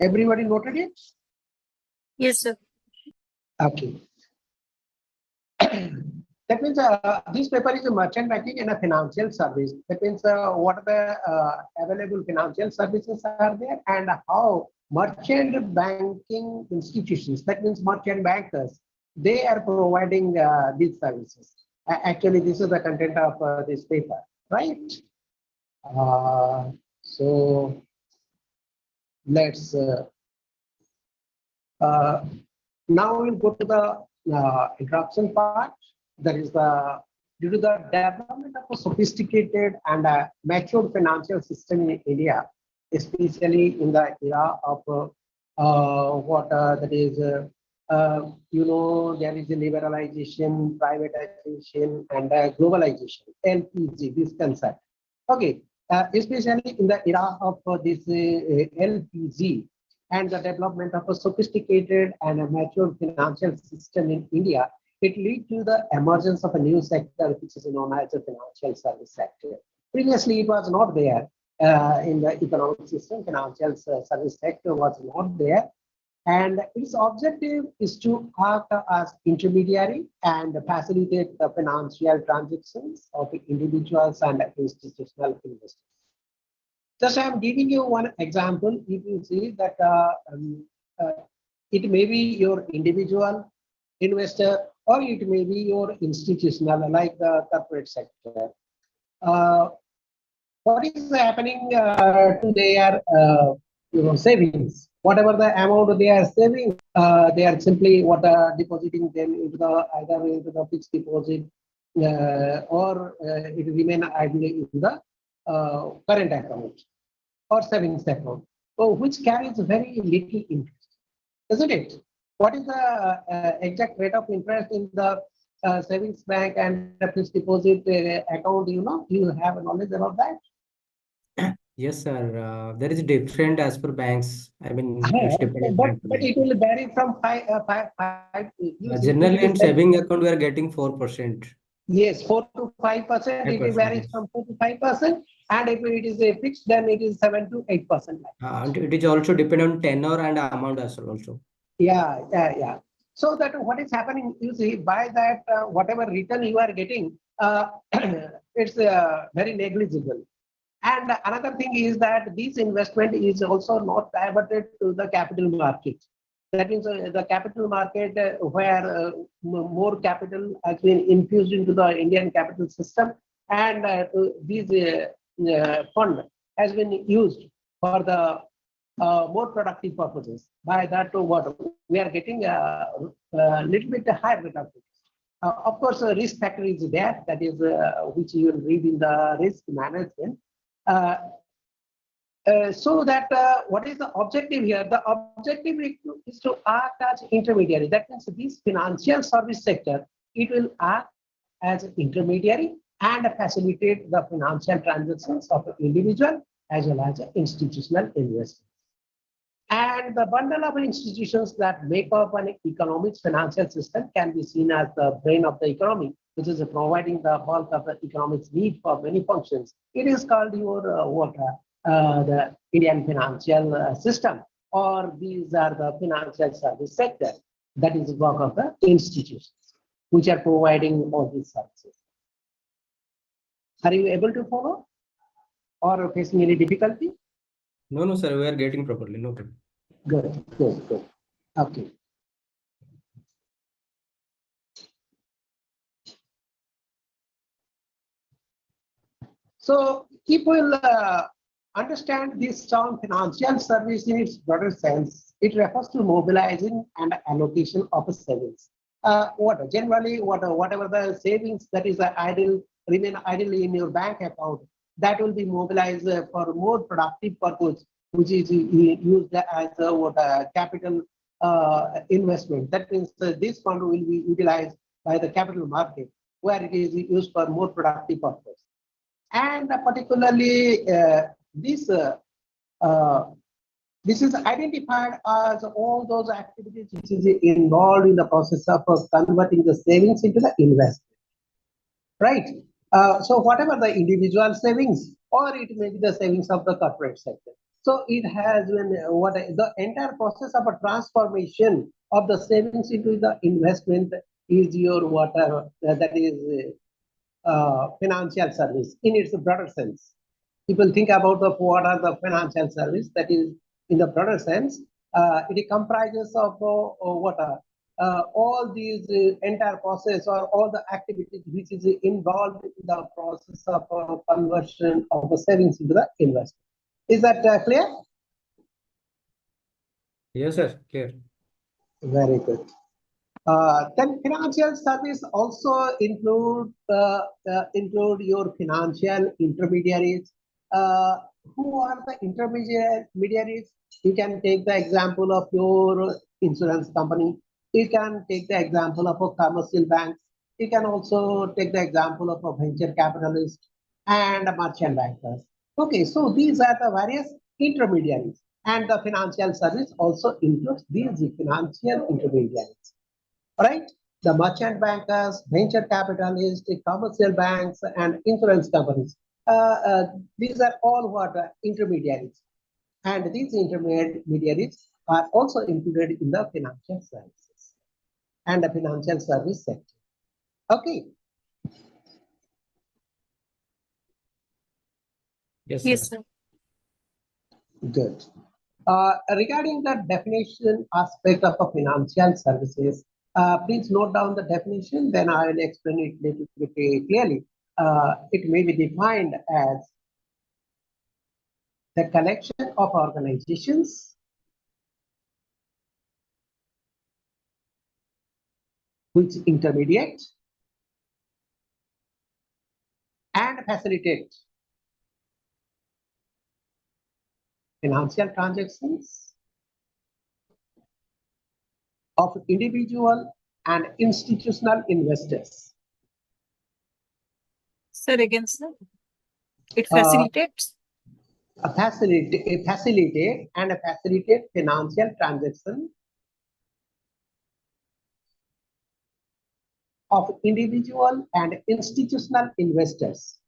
Everybody noted it? Yes, sir. Okay. That means this paper is a merchant banking and a financial service. That means what are the available financial services are there and how merchant banking institutions, that means merchant bankers, they are providing these services. Actually, this is the content of this paper, right? So let's now we'll go to the introduction part. That is due to the development of a sophisticated and matured financial system in India, especially in the era of that is, there is a liberalization, privatization, and globalization, LPG, this concept. Okay, especially in the era of this LPG, and the development of a sophisticated and a mature financial system in India, it led to the emergence of a new sector, which is known as the financial service sector. Previously, it was not there in the economic system. Financial service sector was not there. And its objective is to act as intermediary and facilitate the financial transactions of individuals and institutional investors. Just I am giving you one example. You can see that it may be your individual investor or it may be your institutional, like the corporate sector. What is happening to their savings? Whatever the amount they are saving, they are simply depositing them into the either into the fixed deposit or it remain idly in the current account or savings account, which carries very little interest, isn't it? What is the exact rate of interest in the savings bank and the fixed deposit account? You have knowledge about that? Yes, sir. There is different as per banks. I mean, it's dependent but bank to it bank. will vary from five. Generally, in saving account, we are getting 4%. Yes, 4 to 5%. It 5%, varies yes. from 4 to 5%, and if it is a fixed, then it is 7 to 8%. And it is also dependent on tenor and amount as well also. Yeah. So that what is happening, you see, by that whatever return you are getting, it's very negligible. And another thing is that this investment is also not diverted to the capital market. That means the capital market where more capital has been infused into the Indian capital system, and this fund has been used for the more productive purposes. By that, what we are getting a little bit higher rate of interest. Of course, risk factor is there, that is which you will read in the risk management. So that what is the objective here? The objective is to act as intermediary. That means this financial service sector, it will act as an intermediary and facilitate the financial transactions of individual as well as institutional investors. And the bundle of institutions that make up an economic financial system can be seen as the brain of the economy, which is providing the bulk of the economic's need for many functions. It is called your the Indian financial system, or these are the financial service sector. That is the work of the institutions which are providing all these services. Are you able to follow or facing any difficulty? No, sir, we are getting properly. No problem. Good. Okay. So if we'll understand this term financial service in its broader sense, it refers to mobilizing and allocation of savings. Whatever the savings that is remain idly in your bank account, that will be mobilized for more productive purpose, which is used as capital investment. That means this fund will be utilized by the capital market, where it is used for more productive purpose. And particularly this is identified as all those activities which is involved in the process of converting the savings into the investment, right? So whatever the individual savings, or it may be the savings of the corporate sector. So it has what the entire process of a transformation of the savings into the investment is your whatever that is financial service in its broader sense. People think about the what are the financial service that is in the broader sense. It comprises of what are all these entire process or all the activities which is involved in the process of conversion of the savings into the investment. Is that clear? Yes, sir. Clear. Very good. Then financial service also include your financial intermediaries. Who are the intermediaries? You can take the example of your insurance company. You can take the example of a commercial bank. You can also take the example of a venture capitalist and a merchant bankers. Okay, so these are the various intermediaries, and the financial service also includes these financial intermediaries. Right? The merchant bankers, venture capitalists, commercial banks, and insurance companies. These are all what intermediaries. And these intermediaries are also included in the financial services and the financial service sector. Okay. Yes, Yes, sir. sir. Good. Regarding the definition aspect of the financial services, please note down the definition, then I will explain it a little bit clearly. It may be defined as the collection of organizations which intermediate and facilitate financial transactions of individual and institutional investors. Sir, again, sir. It Uh, facilitates. facilitate financial transaction of individual and institutional investors,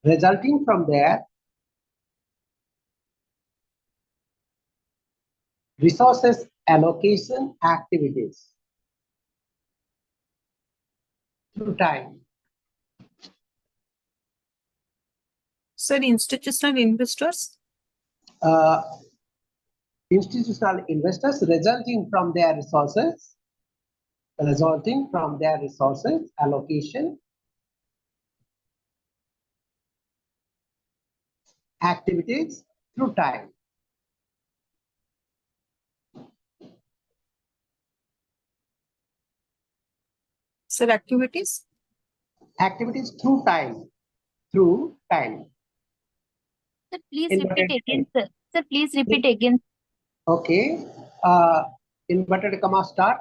resulting from their resources allocation activities through time. Sir, institutional investors. Uh, institutional investors resulting from their resources allocation activities through time. Sir, activities. Activities through time. Through time. Sir, please Inverted repeat again, time. sir. Sir, please repeat again. Okay. Inverted comma start.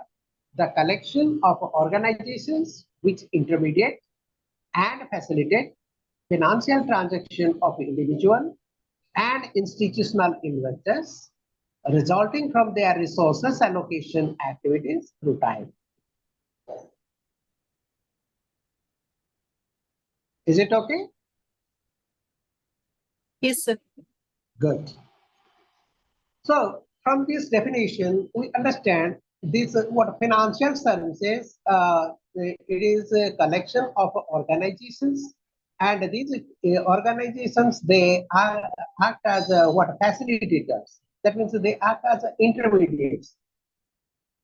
The collection of organizations which intermediate and facilitate financial transaction of individual and institutional investors resulting from their resources allocation activities through time. Is it okay? Yes, sir. Good. So from this definition, we understand this what financial services. It is a collection of organizations, and these organizations they are act as what facilitators. That means they act as intermediaries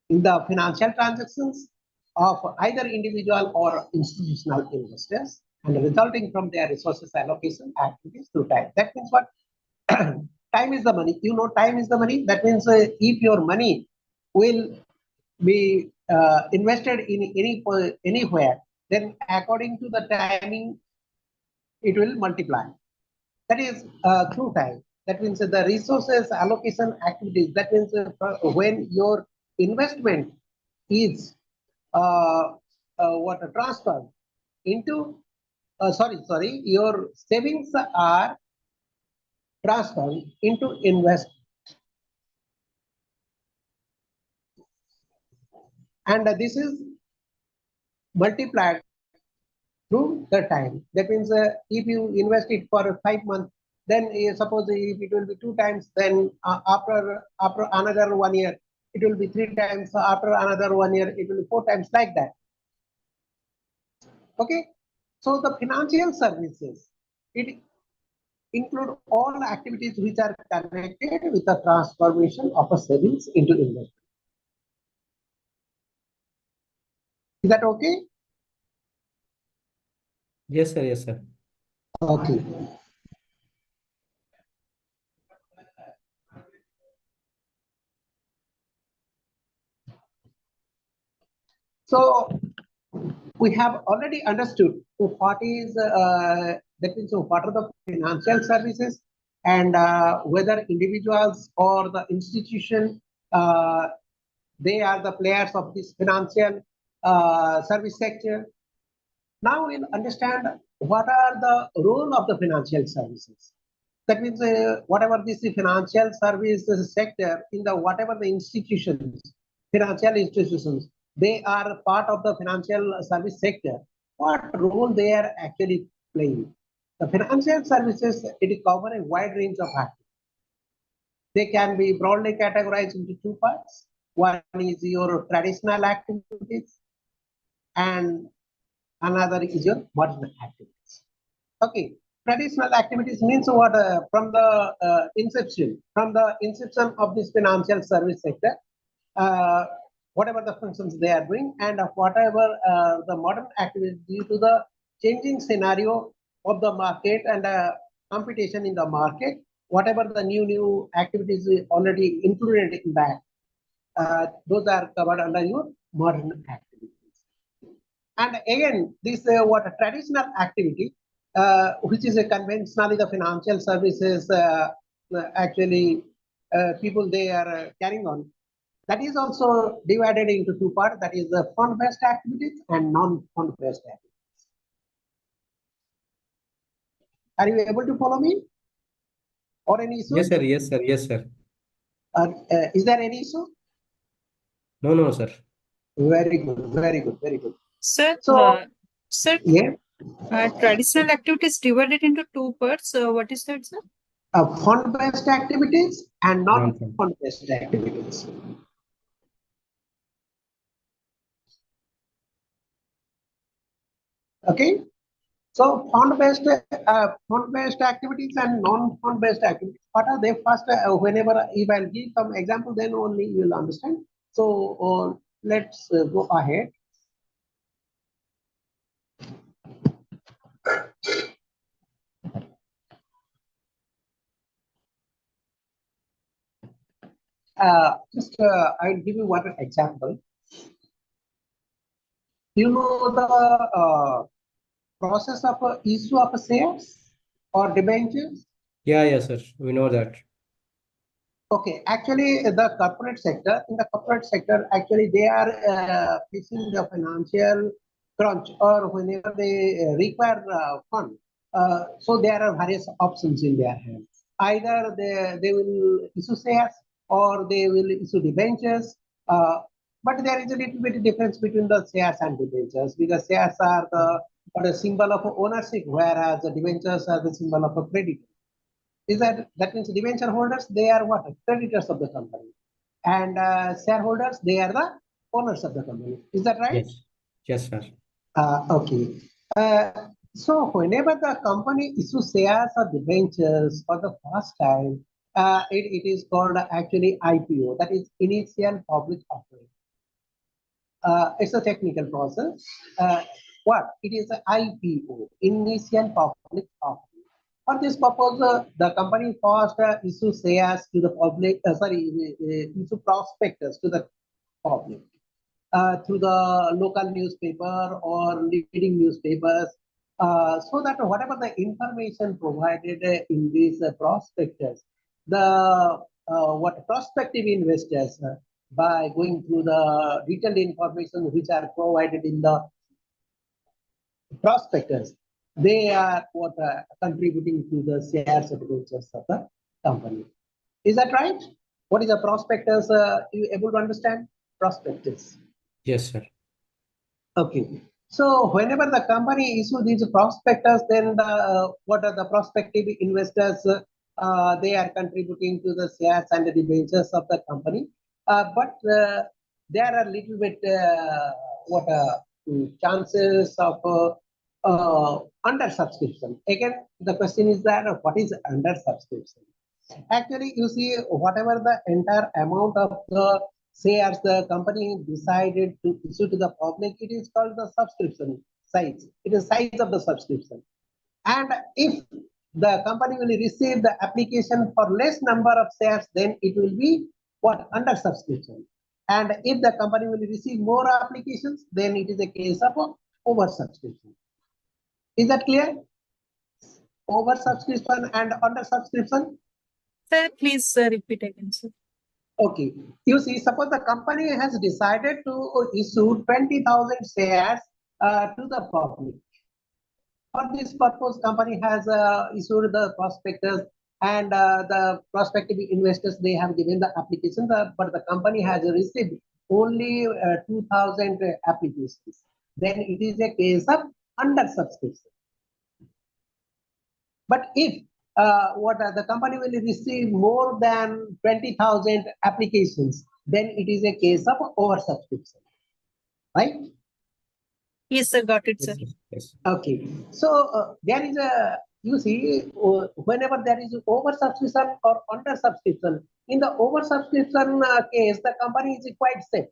in the financial transactions of either individual or institutional investors, and resulting from their resources allocation activities through time. That means what? Time is the money. You know, time is the money. That means if your money will be invested in anywhere, then according to the timing, it will multiply. That is through time. That means the resources allocation activities. That means when your investment is what transferred into your savings are transferred into invest, and this is multiplied through the time. That means if you invest it for 5 months, then suppose if it will be 2 times, then after another 1 year, it will be 3 times. After another 1 year, it will be 4 times, like that. Okay. So the financial services, it include all activities which are connected with the transformation of a savings into investment. Is that okay? Yes, sir. Yes, sir. Okay. So we have already understood what is that means what are the financial services, and whether individuals or the institution they are the players of this financial service sector. Now we'll understand what are the role of the financial services. That means whatever this financial services sector in the whatever the institutions, financial institutions, they are part of the financial service sector. What role they are actually playing? The financial services, it cover a wide range of activities. They can be broadly categorized into 2 parts. One is your traditional activities, and another is your modern activities. Okay, traditional activities means what? From the inception of this financial service sector, whatever the functions they are doing, and whatever the modern activities due to the changing scenario of the market and competition in the market, whatever the new activities already included in that, those are covered under your modern activities. And again, this what a traditional activity, which is a conventionally the financial services actually people they are carrying on. That is also divided into 2 parts. That is the fund-based activities and non-fund-based activities. Are you able to follow me? Or any issue? Yes, sir. Yes, sir. Yes, sir. Is there any issue? No, no, sir. Very good, very good, very good. Sir, So, sir, yeah, traditional activities divided into 2 parts. What is that, sir? fund-based activities and Non-fund. non-fund-based activities. Okay, so fund-based activities and non-fund-based activities. What are they? First, whenever if I'll give some example, then only you will understand. So let's go ahead. I'll give you one example. You know the process of issue of shares or debentures. Yeah, yes, sir. We know that. Okay, actually, the corporate sector, in the corporate sector, actually, they are facing the financial crunch, or whenever they require fund. So there are various options in their hands. Either they will issue shares or they will issue debentures. But there is a little bit of difference between the shares and debentures, because shares are the symbol of ownership, whereas the debentures are the symbol of a creditor. Is that means debenture holders, they are what? Creditors of the company, and shareholders, they are the owners of the company. Is that right? Yes. Yes, sir. Okay. So whenever the company issues shares or debentures for the first time, it is called actually IPO, that is initial public offering. It's a technical process. What? It is an IPO, initial public offering. For this purpose, the company first issue shares to the public, issue prospectus to the public through the local newspaper or leading newspapers, so that whatever the information provided in these prospectus, the what prospective investors, by going through the detailed information which are provided in the prospectus, they are what contributing to the shares and debentures of the company. Is that right? What is a prospectus? You able to understand prospectus? Yes, sir. Okay. So whenever the company issue these prospectus, then what are the prospective investors? They are contributing to the shares and the debentures of the company. But there are little bit chances of under subscription. Again, the question is that what is under subscription? Actually, you see, whatever the entire amount of the shares the company decided to issue to the public, it is called the subscription size. It is size of the subscription. And if the company will receive the application for less number of shares, then it will be what? Under subscription. And if the company will receive more applications, then it is a case of over subscription. Is that clear? Over subscription and under subscription. Sir, please repeat again, sir. Okay. You see, suppose the company has decided to issue 20,000 shares to the public. For this purpose, company has issued the prospectus, and the prospective investors, they have given the application, but the company has received only 2,000 applications. Then it is a case of under subscription. But if the company will receive more than 20,000 applications, then it is a case of over subscription, right? Yes, sir, got it, sir. Yes. Okay, so there is a, you see, whenever there is over subscription or under subscription, in the over subscription case, the company is quite safe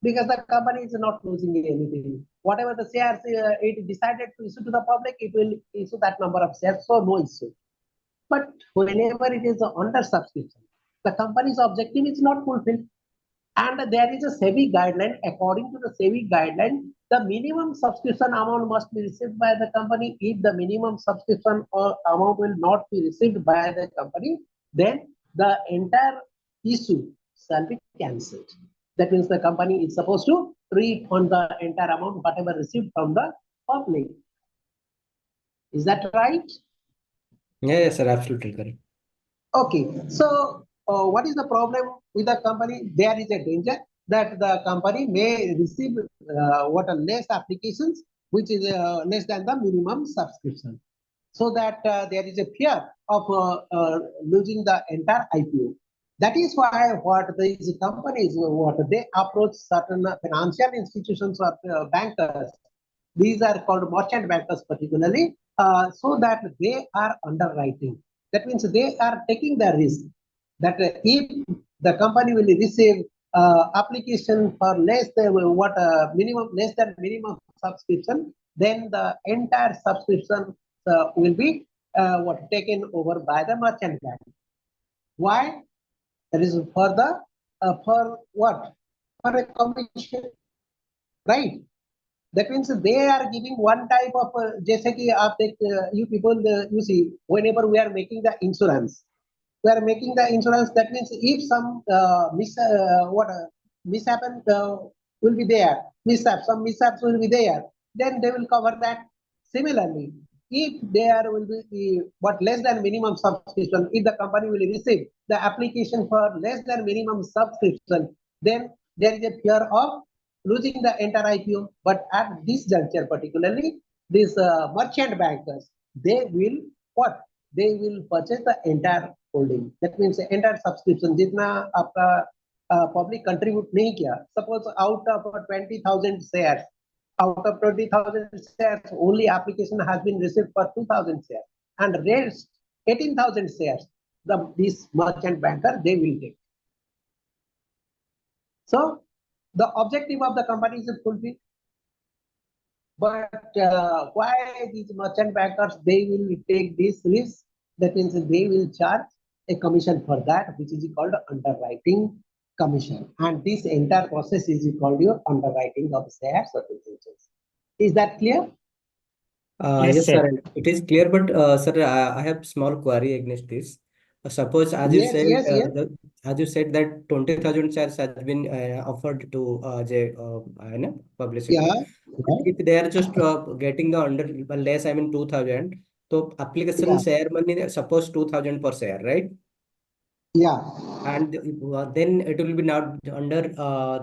because the company is not losing anything. Whatever the shares it decided to issue to the public, it will issue that number of shares, so no issue. But whenever it is under subscription, the company's objective is not fulfilled. And there is a SEBI guideline. According to the SEBI guideline, the minimum subscription amount must be received by the company. If the minimum subscription or amount will not be received by the company, then the entire issue shall be cancelled. That means the company is supposed to refund the entire amount, whatever received from the public. Is that right? Yes, sir, absolutely correct. Okay, so what is the problem with the company? There is a danger that the company may receive less applications, which is less than the minimum subscription. So that there is a fear of losing the entire IPO. That is why what these companies, what they approach certain financial institutions or bankers. These are called merchant bankers particularly, so that they are underwriting. That means they are taking the risk that if the company will receive application for less than minimum subscription, then the entire subscription will be taken over by the merchant bank. Why? That is for the for what? For a commission, right? That means they are giving one type of जैसे कि आप you people you see, whenever we are making the insurance, that means if some mishappen will be there, some mishaps will be there, then they will cover that. Similarly, if there will be less than minimum subscription, if the company will receive the application for less than minimum subscription, then there is a fear of losing the entire IPO. But at this juncture, particularly, these merchant bankers, they will what? They will purchase the entire holding. That means the entire subscription. जितना आपका public contribute नहीं किया. Suppose out of 20,000 shares, out of 20,000 shares, only application has been received for 2,000 shares, and rest 18,000 shares, this merchant banker they will take. So the objective of the company is fulfilled. But why these merchant bankers they will take this risk? That means they will charge a commission for that, which is called underwriting commission. And this entire process is called your underwriting of shares or debentures. Is that clear? Yes, sir. It is clear, but sir, I have small query against this. Suppose, as you said, as you said that 20,000 shares has been offered to the publicity. Yeah. If they are just getting the under less, 2,000, so application share money suppose 2,000 per share, right? Yeah. And then it will be not under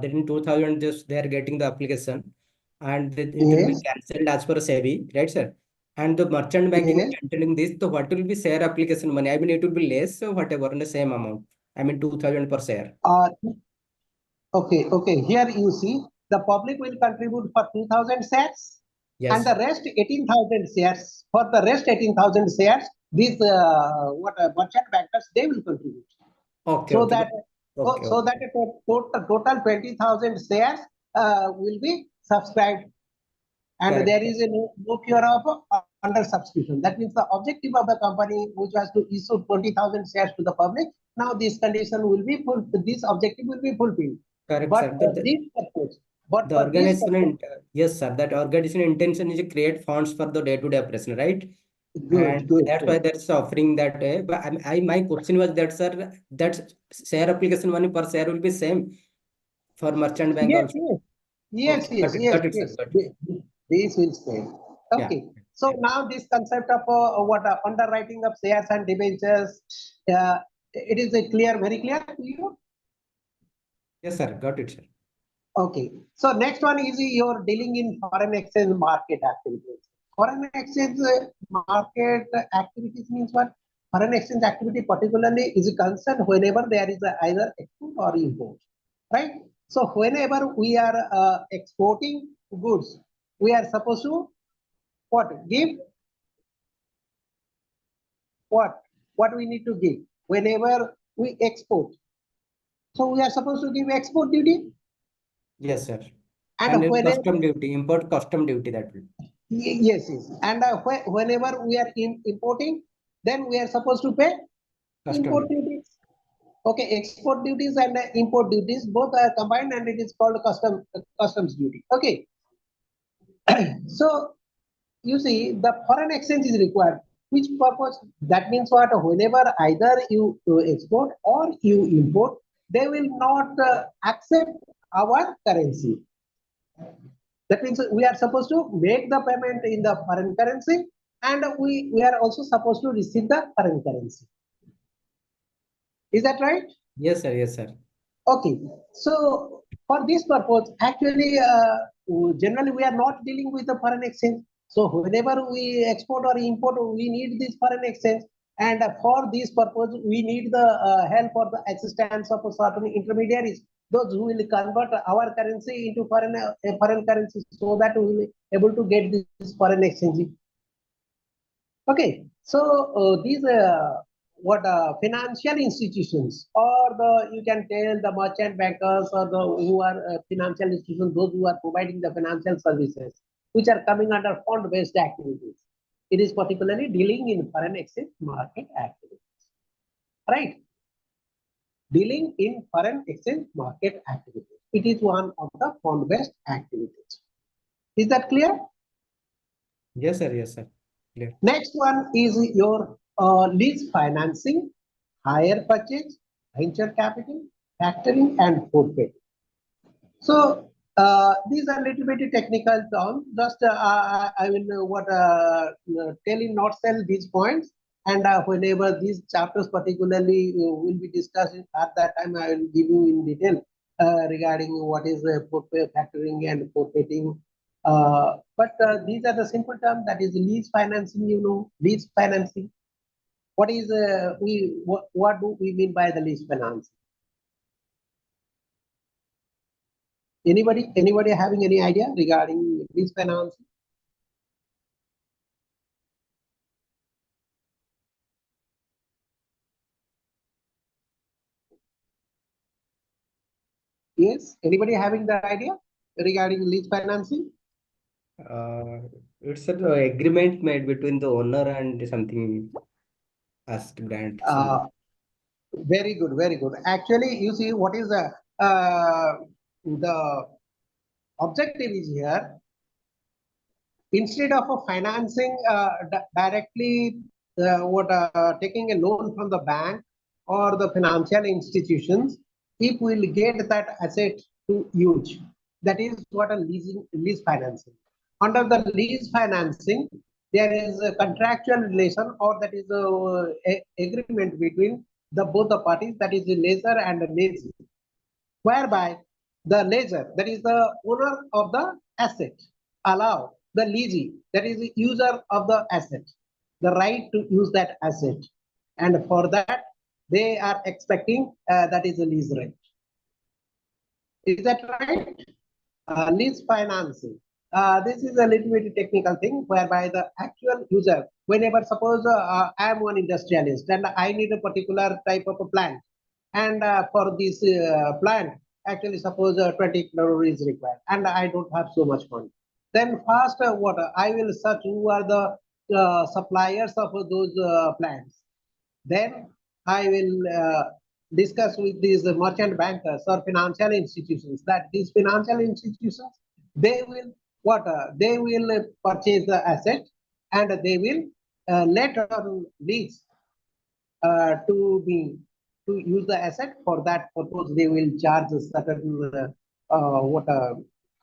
then 2,000 just they are getting the application. and it will be Yes. cancelled as per SEBI, right, sir? And the merchant banking is Yes. entering this, so what will be share application money? I mean, it will be less, so whatever, in the same amount. I mean, 2,000 per share. Okay. Here you see the public will contribute for 2,000 shares, and Yes. the rest 18,000 shares. For the rest 18,000 shares, these merchant bankers they will contribute. Okay, So okay, that okay, so okay. that total 20,000 shares will be subscribed, and Correct. there is a no fear of under subscription. That means the objective of the company, which was to issue 20,000 shares to the public, now this condition will be fulfilled. This objective will be fulfilled. Correct, But sir. for this purpose, but The for this organization, purpose, yes, sir. That organization intention is to create funds for the day-to-day operation, right? good, And good, that's why good. that's offering that. But my question was that, sir, that share application money per share will be same for merchant bank Yes, also. yes, Okay, got it, sir. yes. Got it. This will stay. Yeah, Okay. So yeah. now this concept of underwriting of shares and debentures, it is a very clear to you. Yes, sir. Got it, sir. Okay. So next one is your dealing in foreign exchange market activities. Foreign exchange market activities means what? Foreign exchange activity particularly is concerned whenever there is either export or import, right? So whenever we are exporting goods, we are supposed to what? Give what? What we need to give whenever we export. So we are supposed to give export duty, Yes, sir. and And then whenever custom duty, import custom duty that will. Yes. And whenever we are importing, then we are supposed to pay Custom import duty. duties. Okay, export duties and import duties both are combined, and it is called customs duty. Okay, so you see the foreign exchange is required. Which purpose? That means what? Whenever either you export or you import, they will not accept our currency. That means we are supposed to make the payment in the foreign currency, and we are also supposed to receive the foreign currency. Is that right? Yes, sir. Yes, sir. Okay. So for this purpose, actually, generally we are not dealing with the foreign exchange. So whenever we export or import, we need this foreign exchange. And for this purpose, we need the help or the assistance of certain intermediaries, those who will convert our currency into foreign currency, so that we will be able to get this foreign exchange. Okay, so these what financial institutions, or the you can tell the merchant bankers, or the who are financial institutions, those who are providing the financial services, which are coming under fund-based activities. It is particularly dealing in foreign exchange market activities, right? Dealing in foreign exchange market activities. It is one of the fund-based activities. Is that clear? Yes, sir. Yes, sir. Clear. Next one is your lease financing, hire purchase, venture capital, factoring, and forfeit. So these are little bit technical terms. Just I will tell in nutshell these points, and whenever these chapters particularly will be discussed at that time, I will give you in detail regarding what is factoring and forfeiting. But these are the simple terms. That is lease financing. Lease financing. What is what do we mean by the lease financing? Anybody having any idea regarding lease financing? Yes, anybody having the idea regarding lease financing? Uh, it's an agreement made between the owner and something as to grant Uh, some. Very good, very good. Actually, you see, what is the objective is here, instead of financing directly taking a loan from the bank or the financial institutions, if we'll get that asset to use, that is what a lease financing. Under the lease financing, there is a contractual relation, or that is a agreement between the both the parties, that is the lessor and the lessee, whereby the lessor, that is the owner of the asset, allow the leasee, that is the user of the asset, the right to use that asset. And for that, they are expecting that is a lease rent. Is that right? Lease financing. This is a little bit technical thing whereby the actual user, whenever suppose I am one industrialist and I need a particular type of a plant, and for this plant, actually suppose 20 crore is required, and I don't have so much money. Then first, what I will search who are the suppliers of those plants. Then I will discuss with these merchant bankers or financial institutions that these financial institutions, they will they will purchase the asset and they will let on lease to use the asset. For that purpose they will charge a certain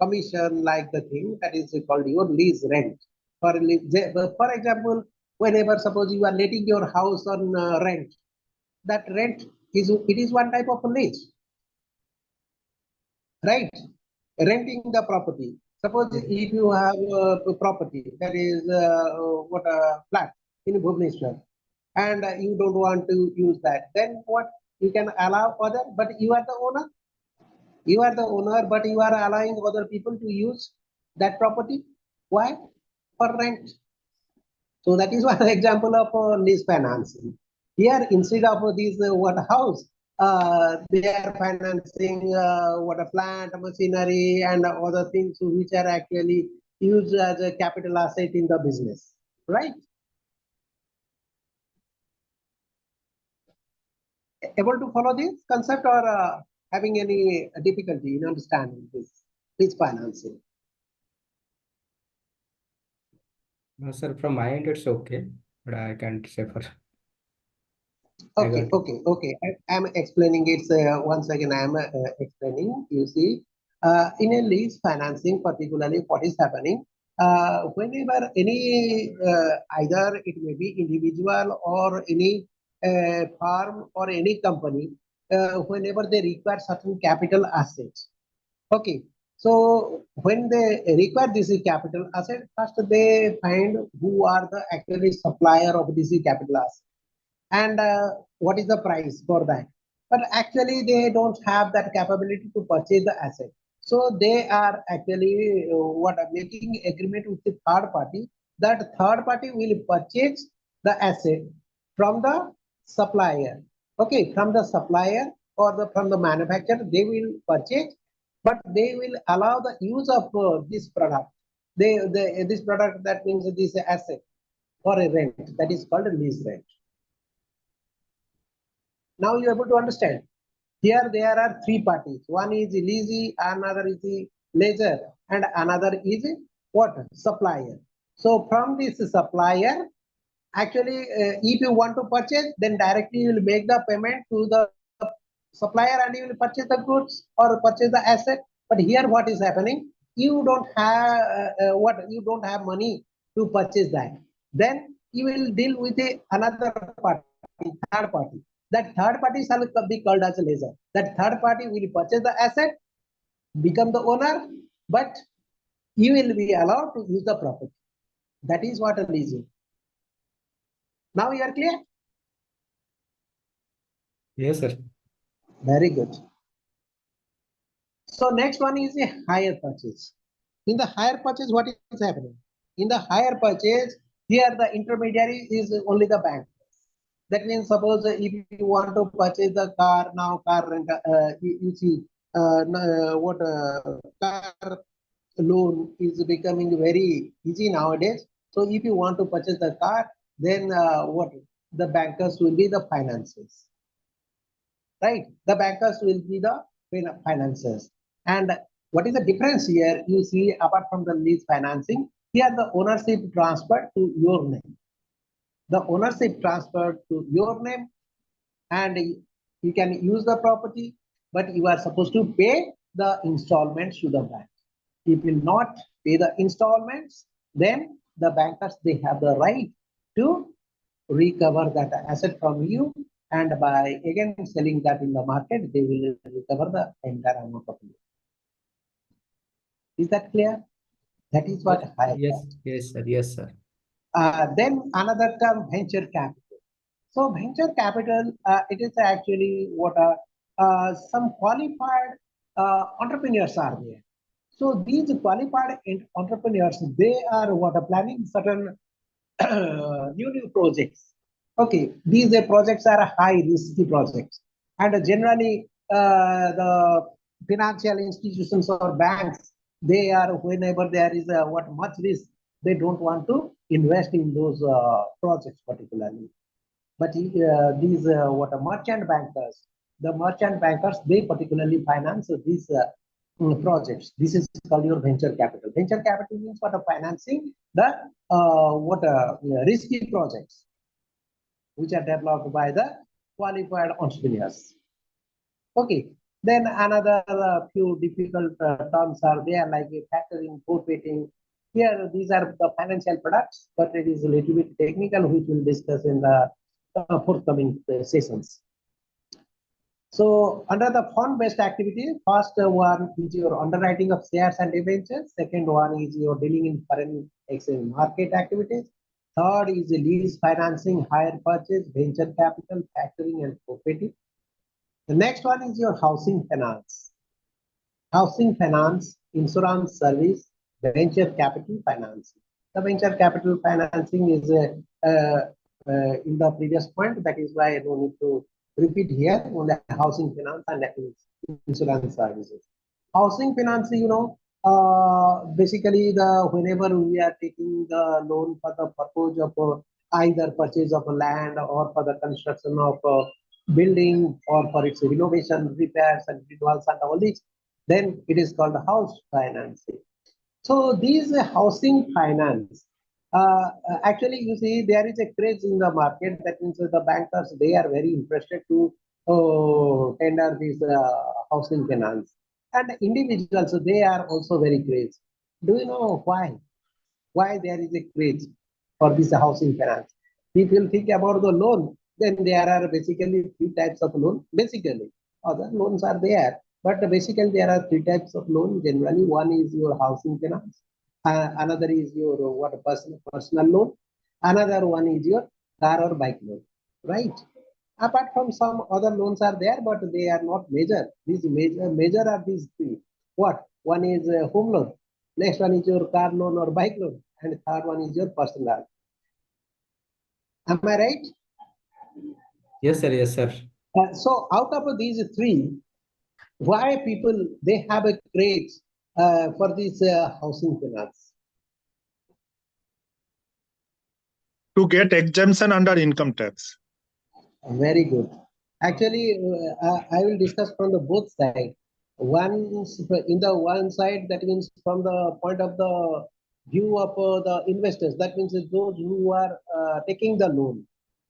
commission, like the thing that is called your lease rent. For example, whenever suppose you are letting your house on rent, that rent is one type of a lease, right? Renting the property. Suppose if you have a property that is what a flat in Bhubaneswar, and you don't want to use that, then what you can allow other, but you are the owner. You are the owner, but you are allowing other people to use that property. Why? For rent. So that is one example of lease financing. Here, instead of this what house, they are financing what a plant, machinery, and other things which are actually used as a capital asset in the business, right? Able to follow this concept, or having any difficulty in understanding this financing? No, sir, from my end, it's okay, but I can't say for. Okay. I'm explaining it once again. I'm explaining. You see, in a lease financing, particularly what is happening, whenever any either it may be individual or any firm or any company, whenever they require certain capital assets. Okay, so when they require this capital asset, first they find who are the actually supplier of this capital asset, and what is the price for that. But actually they don't have that capability to purchase the asset, so they are actually what are making agreement with the third party, that third party will purchase the asset from the supplier. Okay, from the supplier or from the manufacturer they will purchase, but they will allow the use of this product. This product, that means this asset, for a rent, that is called a lease rent. Now you're able to understand. Here there are three parties. One is the leasee, another is the lessor, and another is what? Supplier. So from this supplier, actually, if you want to purchase, then directly you will make the payment to the supplier and you will purchase the goods or purchase the asset. But here what is happening? You don't have you don't have money to purchase that. Then you will deal with another party, third party. That third party shall be called as a lessor. That third party will purchase the asset, become the owner, but you will be allowed to use the property. That is what a lease is. Now you are clear? Yes, sir. Very good. So next one is a hire purchase. In the hire purchase, what is happening? In the hire purchase, here the intermediary is only the bank. That means suppose if you want to purchase the car, now car rent, you see what car loan is becoming very easy nowadays. So if you want to purchase the car, then what the bankers will be the financiers, right? The bankers will be the financiers. And what is the difference here? You see, apart from the lease financing, here the ownership transferred to your name. The ownership transferred to your name, and you can use the property, but you are supposed to pay the installments to the bank. If you will not pay the installments, then the bankers, they have the right to recover that asset from you, and by again selling that in the market, they will recover the entire amount of you. Is that clear? That is what I have. Yes, sir. Yes, sir. Then another term, venture capital. So venture capital, it is actually what some qualified entrepreneurs are there. So these qualified entrepreneurs, they are what are planning certain new projects. Okay, these projects are high risky projects, and generally the financial institutions or banks, they are, whenever there is what much risk, they don't want to invest in those projects particularly. But these what are merchant bankers, the merchant bankers, they particularly finance these projects. This is called your venture capital. Venture capital means what are financing the risky projects which are developed by the qualified entrepreneurs. Okay, then another few difficult terms are there, like factoring, forfeiting. Here, these are the financial products, but it is a little bit technical, which we'll discuss in the forthcoming sessions. So under the fund-based activity, first one is your underwriting of shares and debentures. Second one is your dealing in foreign exchange market activities. Third is lease financing, hire purchase, venture capital, factoring, and forfeiting. The next one is your housing finance. Housing finance, insurance service, venture capital financing. The venture capital financing is in the previous point. That is why I don't need to repeat here on the housing finance and insurance services. Housing finance, basically whenever we are taking the loan for the purpose of either purchase of a land or for the construction of a building or for its renovation, repairs and renewals and all these, then it is called house financing. So these housing finance, actually, you see, there is a craze in the market. That means the bankers, they are very interested to tender this housing finance. And individuals, they are also very crazy. Do you know why? Why there is a craze for this housing finance? If you think about the loan, then there are basically three types of loan. Basically, other loans are there, but basically there are three types of loan. Generally, one is your housing finance, another is your personal loan, another one is your car or bike loan, right? Apart from some other loans are there, but they are not major. These major are these three. What? One is home loan, next one is your car loan or bike loan, and third one is your personal loan. Am I right? Yes, sir. Yes, sir. So out of these three, why people they have a craze for this housing finance? To get exemption under income tax. Very good. Actually, I will discuss from the both sides. One in the one side, that means from the point of the view of the investors. That means those who are taking the loan.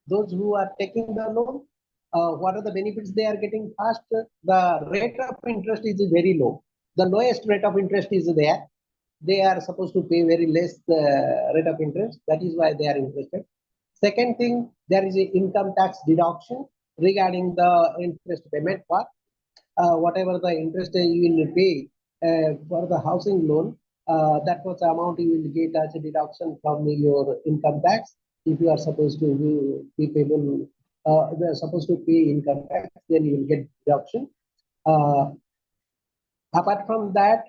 Those who are taking the loan, what are the benefits they are getting? First, the rate of interest is very low. The lowest rate of interest is there. They are supposed to pay very less rate of interest. That is why they are interested. Second thing, there is an income tax deduction regarding the interest payment part. Whatever the interest you will pay for the housing loan, that was the amount you will get as a deduction from your income tax. If you are supposed to be people, they are supposed to pay income tax, then you will get deduction. Apart from that,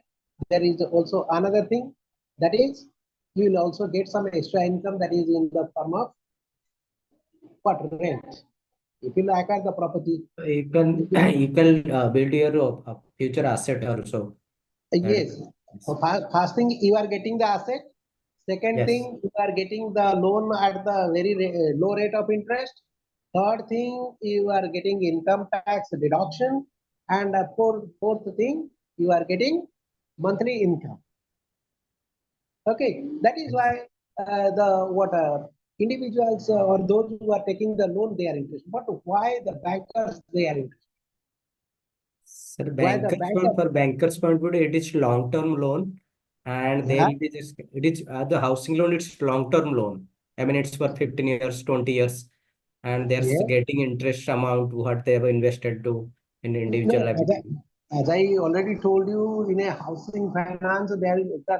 there is also another thing, that is you will also get some extra income, that is in the form of what? Rent. If you acquire the property, You can build your future asset also. yes. So first thing, you are getting the asset. Second Yes. thing, you are getting the loan at the very low rate of interest. Third thing, you are getting income tax deduction. And fourth thing, you are getting monthly income. Okay, that is why individuals or those who are taking the loan, they are interested. But why the bankers, they are interested? Sir, for bankers point of view, it is long-term loan, and they will be it is the housing loan. It's long-term loan. I mean, it's for 15 years, 20 years, and they're getting interest amount what they have invested to in individual liability. As I already told you, in a housing finance, the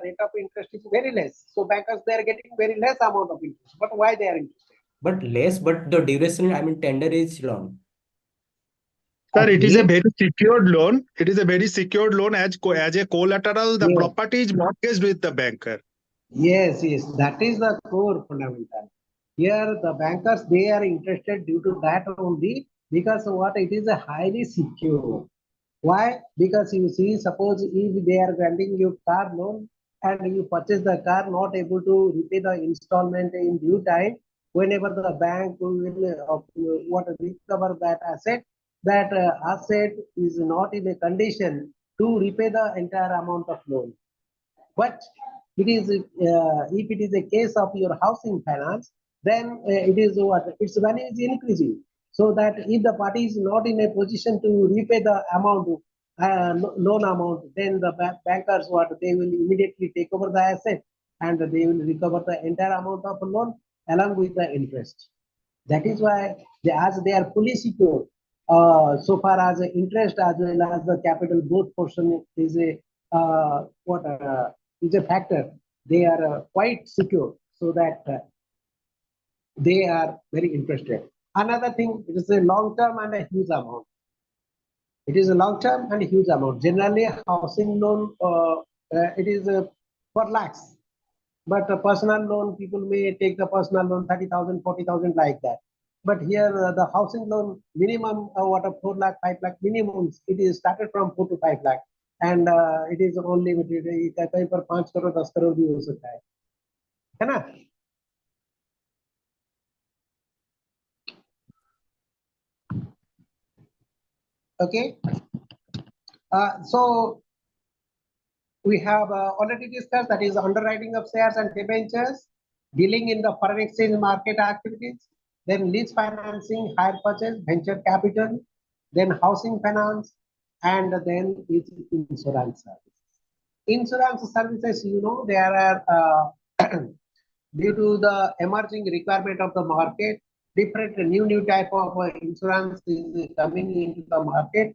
rate of interest is very less. So bankers, they are getting very less amount of interest. But why they are interested? But less, but the duration, I mean, tender is long. Sir, it is a very secured loan. It is a very secured loan as a collateral. The property is mortgaged with the banker. Yes, that is the core fundamental. Here, the bankers, they are interested due to that only, because what it is a highly secure. Why? Because you see, suppose if they are granting you car loan and you purchase the car, not able to repay the installment in due time, whenever the bank will recover that asset is not in a condition to repay the entire amount of loan. But it is if it is a case of your housing finance, then it is what its value is increasing. So that if the party is not in a position to repay the amount, loan amount, then the bankers what they will immediately take over the asset and they will recover the entire amount of loan along with the interest. That is why as they are fully secure, so far as the interest as well as the capital both portion is a is a factor. They are quite secure, so that they are very interested. Another thing, it is a long term and a huge amount. It is a long term and a huge amount. Generally, housing loan it is for lakhs, but a personal loan, people may take the personal loan 30,000, 40,000 like that. But here, the housing loan minimum, 4 lakh, 5 lakh minimums, it is started from 4 to 5 lakh. And it is only कहीं पर 5 करोड़ 10 करोड़ भी हो सकता है ना? Okay. So we have already discussed, that is underwriting of shares and debentures, dealing in the foreign exchange market activities, then lease financing, hire purchase, venture capital, then housing finance, and then it's insurance services. Insurance services, there are due to the emerging requirement of the market, different new type of insurance is coming into the market,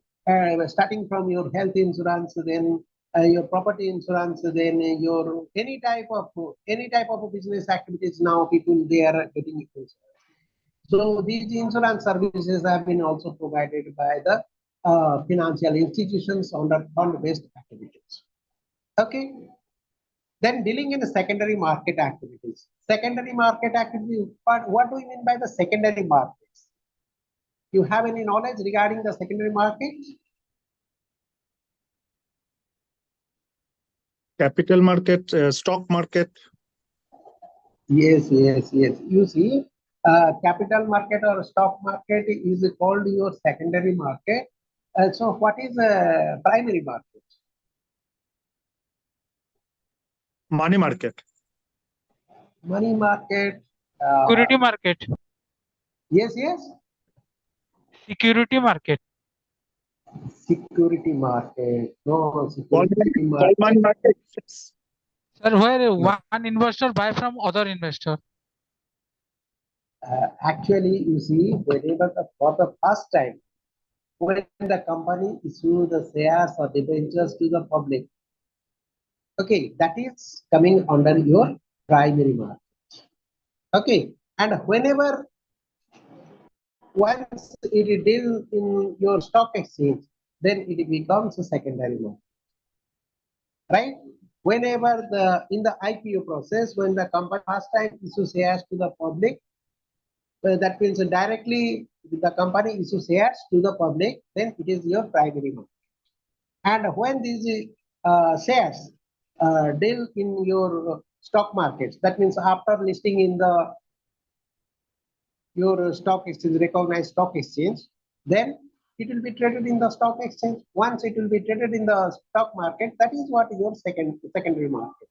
starting from your health insurance, then your property insurance, then your any type of business activities. Now people, they are getting insurance. So these insurance services have been also provided by the financial institutions under fund-based activities. Okay. Then dealing in the secondary market activities. Secondary market activities, but what do you mean by the secondary markets? You have any knowledge regarding the secondary market? Capital market, stock market. Yes. You see, capital market or stock market is called your secondary market. So what is a primary market? Money market. Money market. Security market. Yes. Security market. Security market. No, Call security money market. market. Sir, where one investor buy from other investor. Actually, you see, whenever for the first time, when the company issue the shares or debentures to the public, okay, that is coming under your primary market. Okay, and whenever once it is deal in your stock exchange, then it becomes a secondary market, right? Whenever in the IPO process, when the company first time issues shares to the public, that means directly the company issues shares to the public, then it is your primary market. And when these shares deal in your stock markets, that means after listing in your stock exchange, recognized stock exchange, then it will be traded in the stock exchange. Once it will be traded in the stock market, that is what your secondary market.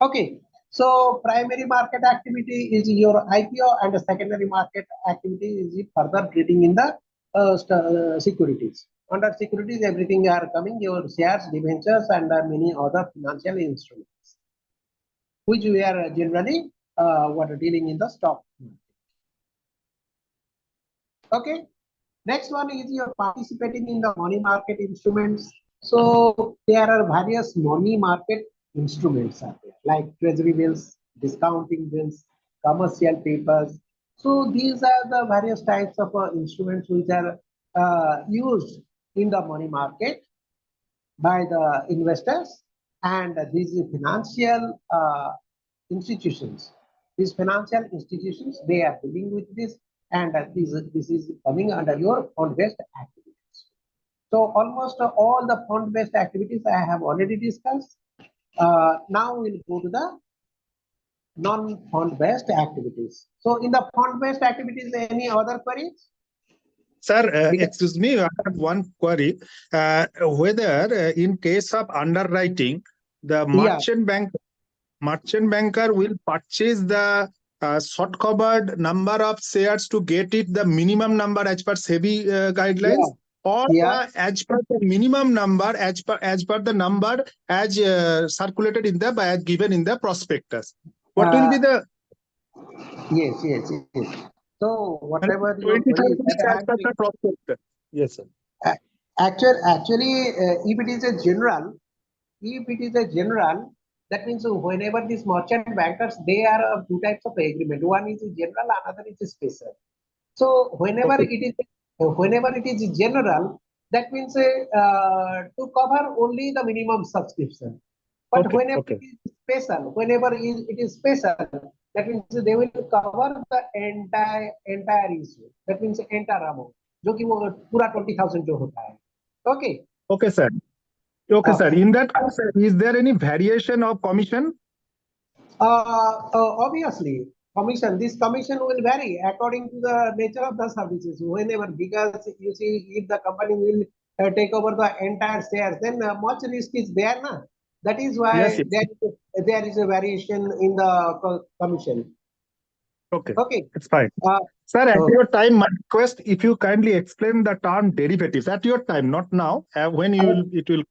Okay. So primary market activity is your IPO, and the secondary market activity is further trading in the securities. Under securities, everything are coming, your shares, debentures, and many other financial instruments, which we are generally what are dealing in the stock market. Okay. Next one is you're participating in the money market instruments. So there are various money market instruments out there, like treasury bills, discounting bills, commercial papers. So these are the various types of instruments which are used in the money market by the investors, and these financial institutions. These financial institutions, they are dealing with this, and this is coming under your fund-based activities. So almost all the fund-based activities I have already discussed. Now we'll go to the non-fund-based activities. So in the fund-based activities, any other queries? Sir, excuse me, I have one query. Whether in case of underwriting, the merchant banker will purchase the short covered number of shares to get it the minimum number as per SEBI guidelines, or as per the minimum number as per the number as circulated in the as given in the prospectus. What will be the Yes. So whatever your 20,000 query, prospectus? Yes, sir. Actually, if it is a general, that means whenever these merchant bankers, they are of two types of agreement. One is general, another is special. So whenever it is general, that means to cover only the minimum subscription. But whenever it is special, that means they will cover the entire issue. That means entire amount, जो कि वो पूरा 20,000 जो होता है. Okay. Okay, sir. Okay, sir. In that case, is there any variation of commission? Obviously, this commission will vary according to the nature of the services. Whenever, because you see, if the company will take over the entire shares, then much risk is there, na? That is why there is a variation in the commission. Okay, it's fine. Sir, at your time, my request, if you kindly explain the term derivatives at your time, not now. When you will, it will.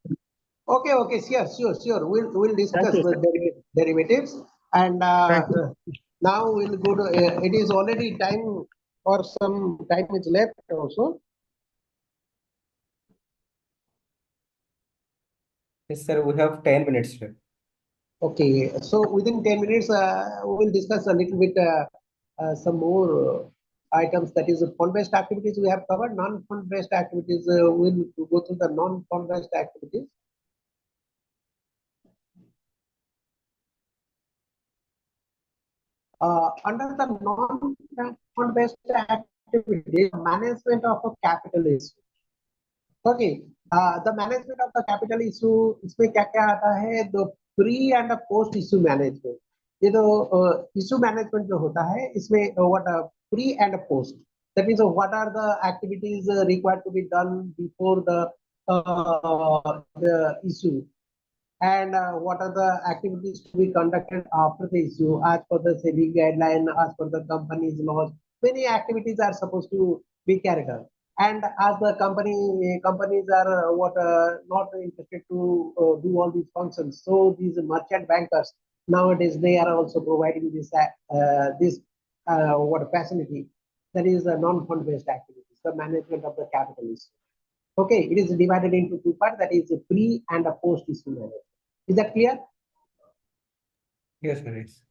Okay, sure. We'll discuss the derivatives, and now we'll go to. It is already time, or some time is left also. Yes, sir. We have 10 minutes left. Okay, so within 10 minutes, we will discuss a little bit some more items. That is, fund-based activities we have covered. Non-fund-based activities, we'll go through the non-fund-based activities. Under the non-fund-based activities, management of a capital issue. Okay, the management of the capital issue, इसमें क्या आता है? The pre and the post issue management. ये तो issue management जो होता है, इसमें what pre and post. That means what are the activities required to be done before the issue, and what are the activities to be conducted after the issue as per the SEBI guideline, as per the company's laws. Many activities are supposed to be carried out, and as the companies are not interested to do all these functions, so these merchant bankers nowadays, they are also providing this facility, that is non-fund based activities, the management of the capital issue. Okay, it is divided into two parts, that is a pre and a post issue management. Is that clear? Yes, sir. Yes.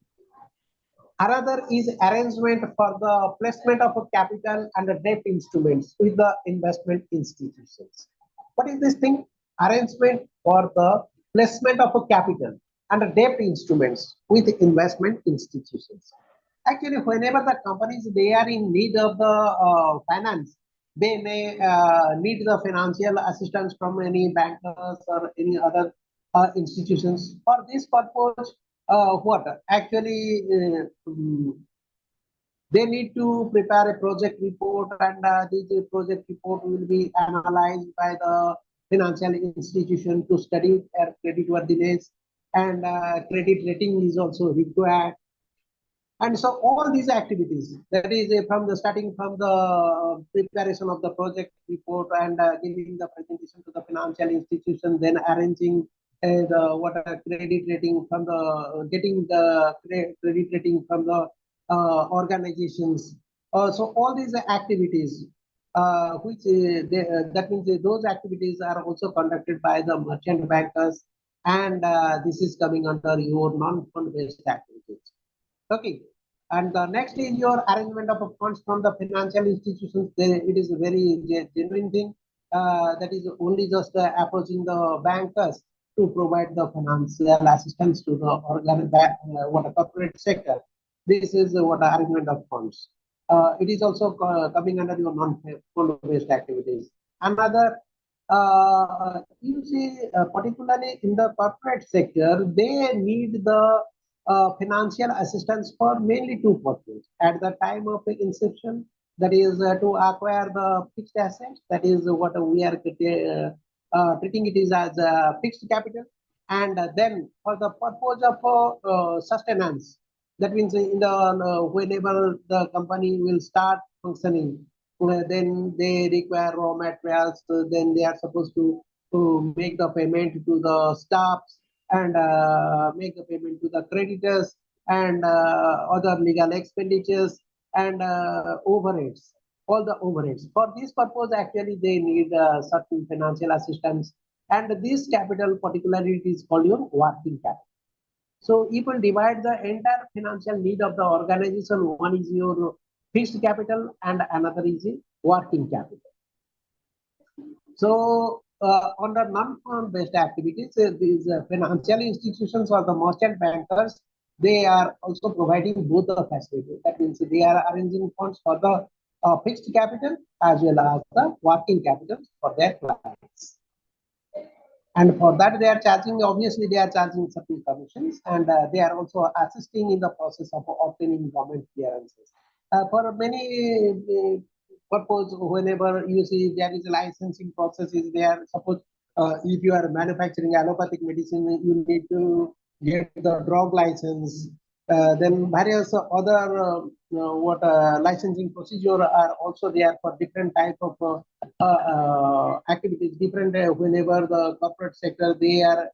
Another is arrangement for the placement of a capital and the debt instruments with the investment institutions. What is this thing? Arrangement for the placement of a capital and the debt instruments with investment institutions. Actually, whenever the companies, they are in need of the finance, they may need the financial assistance from any bankers or any other institutions. For this purpose, they need to prepare a project report, and this project report will be analyzed by the financial institution to study their creditworthiness, and credit rating is also required. And so all these activities, that is starting from the preparation of the project report and giving the presentation to the financial institution, then arranging the credit rating from the getting the credit rating from the organizations. So all these activities that means those activities are also conducted by the merchant bankers, and this is coming under your non-fund based activities. Okay. And the next is your arrangement of funds from the financial institutions. It is a very genuine thing. That is only just approaching the bankers to provide the financial assistance to the what a corporate sector. This is what arrangement of funds. It is also coming under your non-fund based activities. Another, you see, particularly in the corporate sector, they need the financial assistance for mainly two purposes. At the time of inception, that is to acquire the fixed assets, that is what we are treating it is as a fixed capital, and then for the purpose of sustenance. That means in the whenever the company will start functioning, then they require raw materials. Then they are supposed to make the payment to the staffs and make the payment to the creditors and other legal expenditures and overheads, all the overheads. For this purpose, actually, they need certain financial assistance, and this capital particularly it is called your working capital. So you will divide the entire financial need of the organization. One is your fixed capital and another is working capital. So under non-fund based activities, these financial institutions or the merchant bankers, they are also providing both the facilities. That means they are arranging funds for the fixed capital as well as the working capital for their clients. And for that, they are charging, obviously, they are charging certain commissions, and they are also assisting in the process of obtaining government clearances. For many purpose, whenever you see there is a licensing process is there, suppose if you are manufacturing allopathic medicine, you need to get the drug license. Then various other licensing procedure are also there for different type of activities. Different whenever the corporate sector they are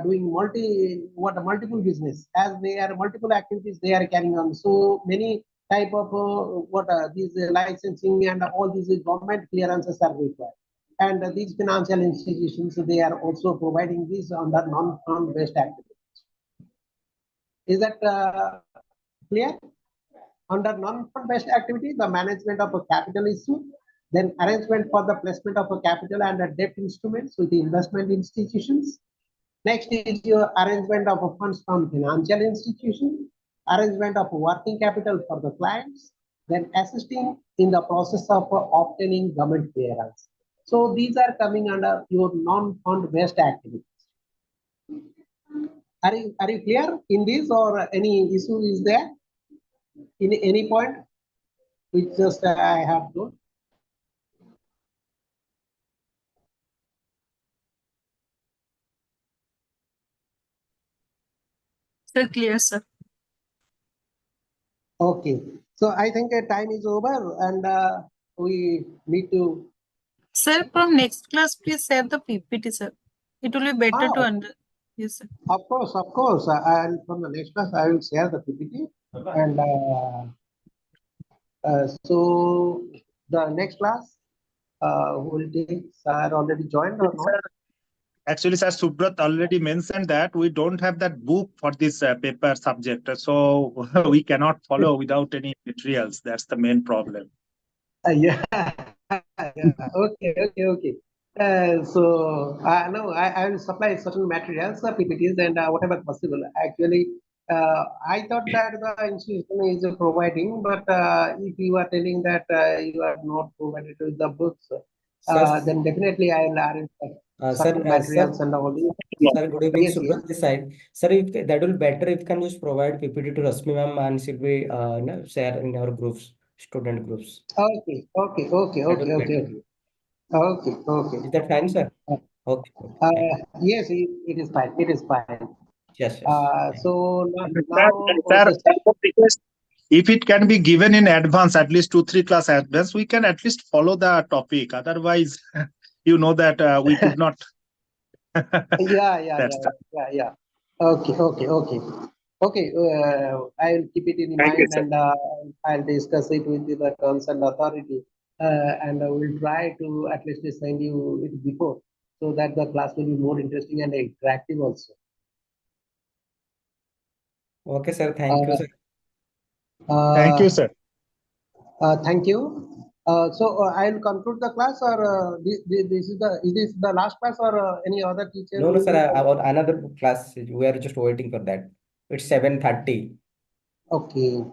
doing multiple business, as they are multiple activities they are carrying on. So many type of these licensing and all these government clearances are required. And these financial institutions they are also providing these under non-fund based activities. Is that clear? Under non-fund based activity, the management of a capital issue, then arrangement for the placement of a capital and a debt instruments with the investment institutions. Next is your arrangement of funds from financial institutions, arrangement of working capital for the clients, then assisting in the process of obtaining government clearance. So these are coming under your non-fund based activities. Are you clear in this, or any issue is there? In any point which just I have to? Sir, clear, sir. Okay, so I think time is over and we need to. Sir, from next class, please share the PPT, sir. It will be better to understand. Yes, sir. Of course. And from the next class, I will share the PPT. And so the next class will take, sir already joined or not? Actually, sir, Subrat already mentioned that we don't have that book for this paper subject. So we cannot follow without any materials. That's the main problem. Yeah. Okay. So no, I will supply certain materials, PPTs, and whatever possible. Actually, I thought that the institution is providing, but if you are telling that you are not provided with the books, then definitely I will arrange certain materials and all these. Sir, good evening, Yes, Subrat this side. Sir, if that will better if you can just provide PPT to Rasmi ma'am and she'll be share in our groups, student groups. Okay. Is that fine, sir? Okay. Yes, it is fine. It is fine. Yes. So Sir, if it can be given in advance, at least 2-3 class advance, we can at least follow the topic. Otherwise, you know that we could not. Yeah. Okay. I'll keep it in mind and I'll discuss it with the concerned authority and we'll try to at least send you it before, so that the class will be more interesting and interactive also. Okay, sir. Thank you, sir. Thank you, sir. Thank you. So I'll conclude the class, or this is the last class, or any other teacher? No, sir. About another class, we are just waiting for that. It's 7:30. Okay.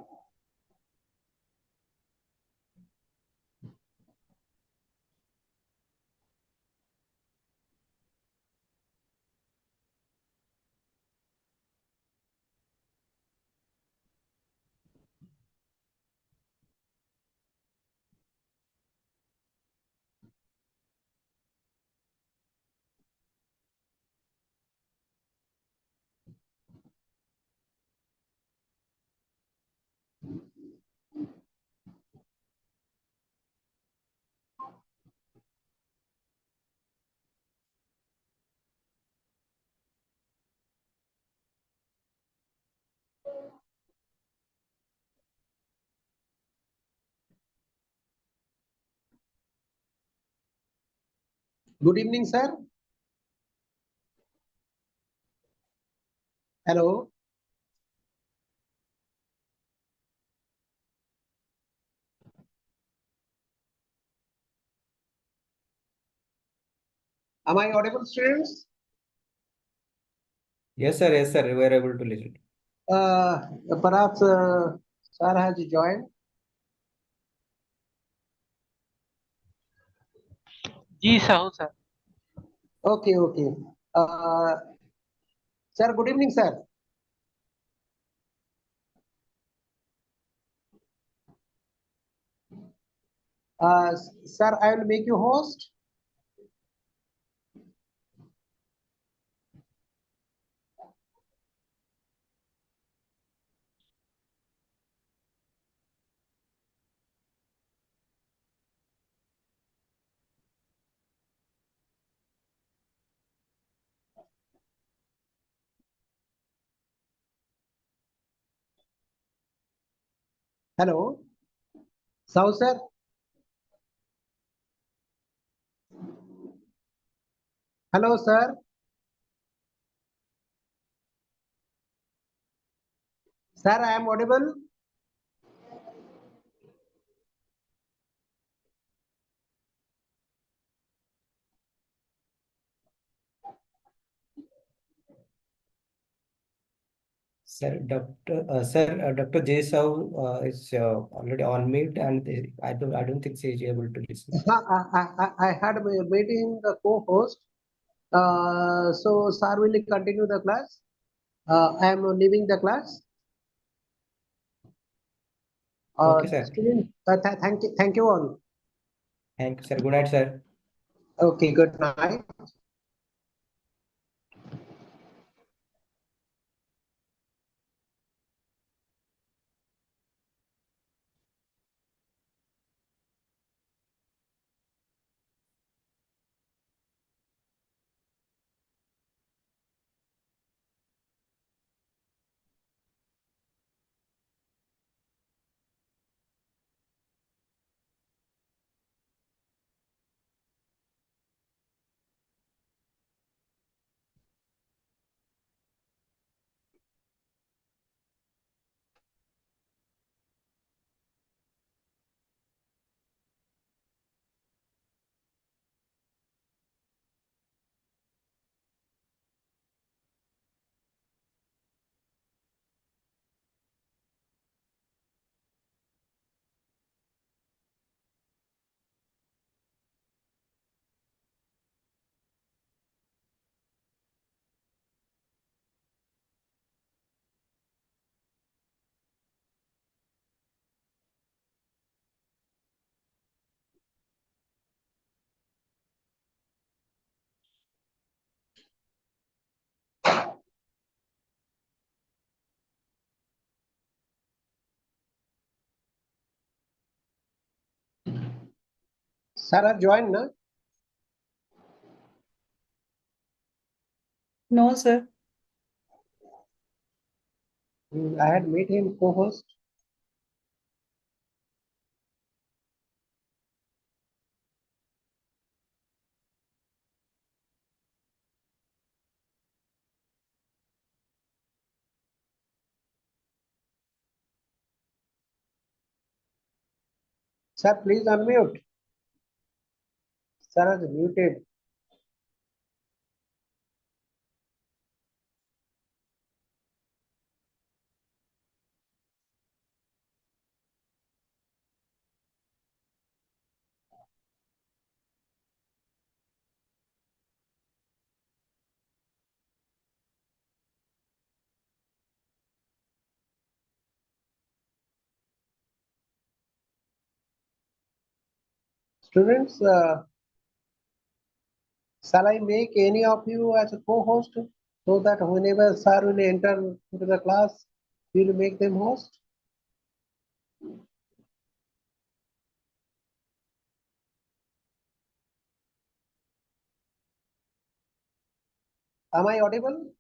Good evening, sir. Hello. Am I audible, students? Yes, sir. Yes, sir. We are able to listen. Perhaps sir has joined. Ji Sahu sir. Okay, okay. Sir, good evening, sir. Sir, I will make you host. Hello. Sahu, sir. Hello, sir. Sir, I am audible. Sir, Dr. J. Saw is already on mute, and I don't think she is able to listen. I had made him the co-host. So sir will continue the class. I am leaving the class. Okay, sir. Students, thank you all. Thank you, sir. Good night, sir. Okay, good night. Sarah joined, no? No, sir. I had made him co-host. Sir, please unmute. Sir is muted. Students, shall I make any of you as a co-host so that whenever sir will enter into the class, we will make them host? Am I audible?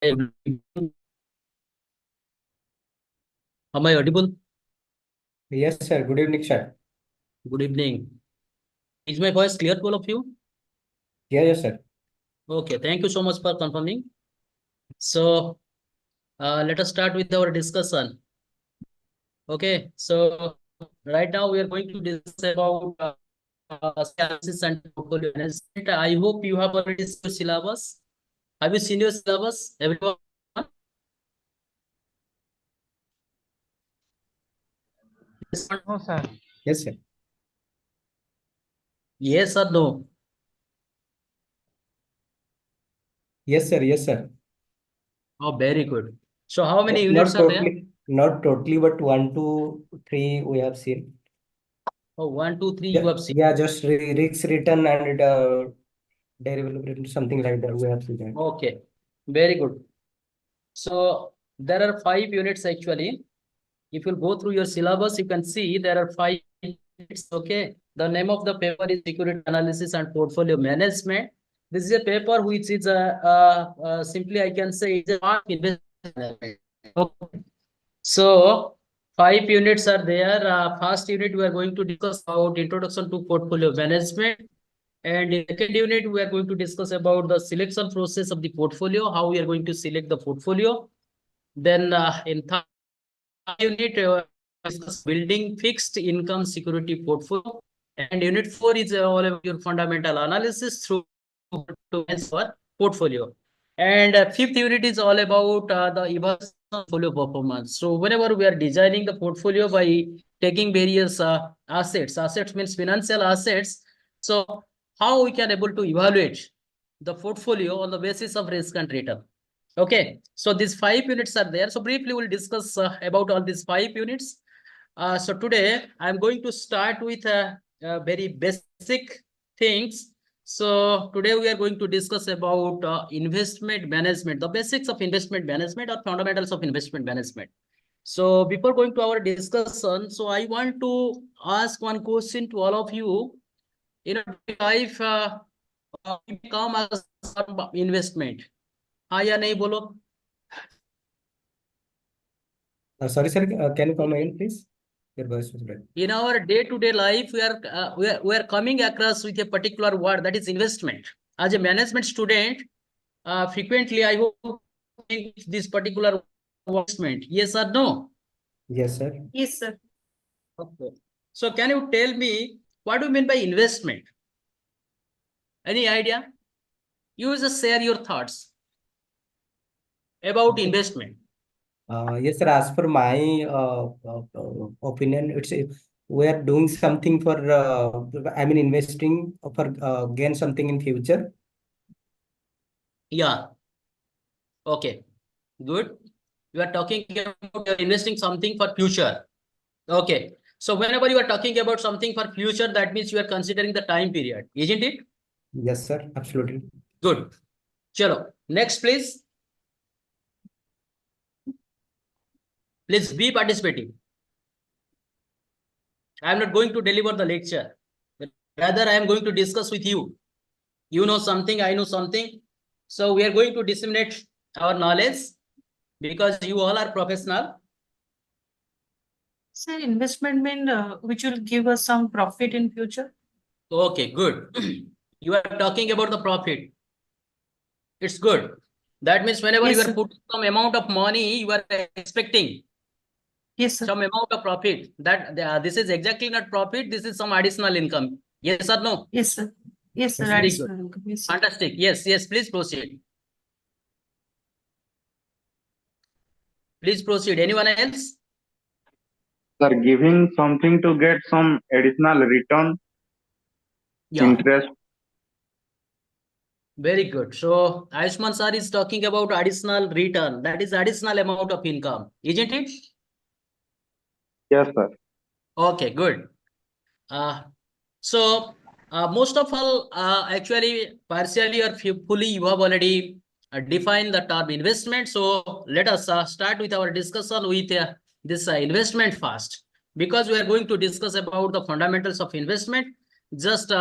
Am I audible? Yes, sir. Good evening, sir. Good evening. Is my voice clear to all of you? Yes, sir. Okay, thank you so much for confirming. So let us start with our discussion. Okay, so right now we are going to discuss about analysis and portfolio management. I hope you have already seen your syllabus. Have you seen your syllabus, everyone? No, sir. Yes, sir. Yes or no? Yes, sir. Yes, sir. Oh, very good. So how many Not units are there? not totally, but 1, 2, 3 we have seen. Oh, 1, 2, 3 you have seen. Yeah, just risks written and derivable written, something like that. We have seen that. Okay, very good. So there are 5 units actually. If you go through your syllabus, you can see there are 5 units. Okay, the name of the paper is Security Analysis and Portfolio Management. This is a paper which is simply I can say it's a part of investment. Okay. So 5 units are there. First unit we are going to discuss about introduction to portfolio management. And in the second unit, we are going to discuss about the selection process of the portfolio, how we are going to select the portfolio. Then in third unit, discuss building fixed income security portfolio. And unit 4 is all about your fundamental analysis through to our portfolio. And fifth unit is all about the evaluation of portfolio performance. So whenever we are designing the portfolio by taking various assets means financial assets. So how we can able to evaluate the portfolio on the basis of risk and return. Okay, so these 5 units are there. So briefly we'll discuss about all these 5 units. So today I'm going to start with very basic things. So today we are going to discuss about investment management, the basics of investment management or fundamentals of investment management. So before going to our discussion, so I want to ask one question to all of you. In a life, we come as some investment. हाँ या नहीं बोलो? Sorry, sir. Can you come again, please? Your voice was breaking. In our day-to-day life, we are coming across with a particular word, that is investment. As a management student, frequently I hope this particular investment. Yes or no? Yes, sir. Yes, sir. Okay. So can you tell me what do you mean by investment? Any idea? You just share your thoughts about investment. Yes, sir. As per my opinion, we are doing something for, investing for gain something in future. Yeah. Okay. Good. You are talking about investing something for future. Okay. So whenever you are talking about something for future, that means you are considering the time period, isn't it? Yes, sir. Absolutely. Good. Chalo. Next, please. Please be participating. I am not going to deliver the lecture. Rather, I am going to discuss with you. You know something, I know something. So we are going to disseminate our knowledge because you all are professional. Sir, investment mean which will give us some profit in future. Okay, good. You are talking about the profit. It's good. That means whenever Yes, you are sir. putting some amount of money, you are expecting Yes, sir. some amount of profit. That this is exactly not profit. This is some additional income. Yes or no? Yes, sir. Yes, sir. Yes, Very That's good. yes, sir. Fantastic. Yes, yes. Please proceed. Please proceed. Anyone else? Sir, giving something to get some additional return, Yeah. interest. Very good. So Ayushman sir is talking about additional return. That is additional amount of income, isn't it? Yes, sir. Okay, good. So most of all, actually, partially or fully, you have already defined the term investment. So let us start with our discussion with this investment first, because we are going to discuss about the fundamentals of investment. Just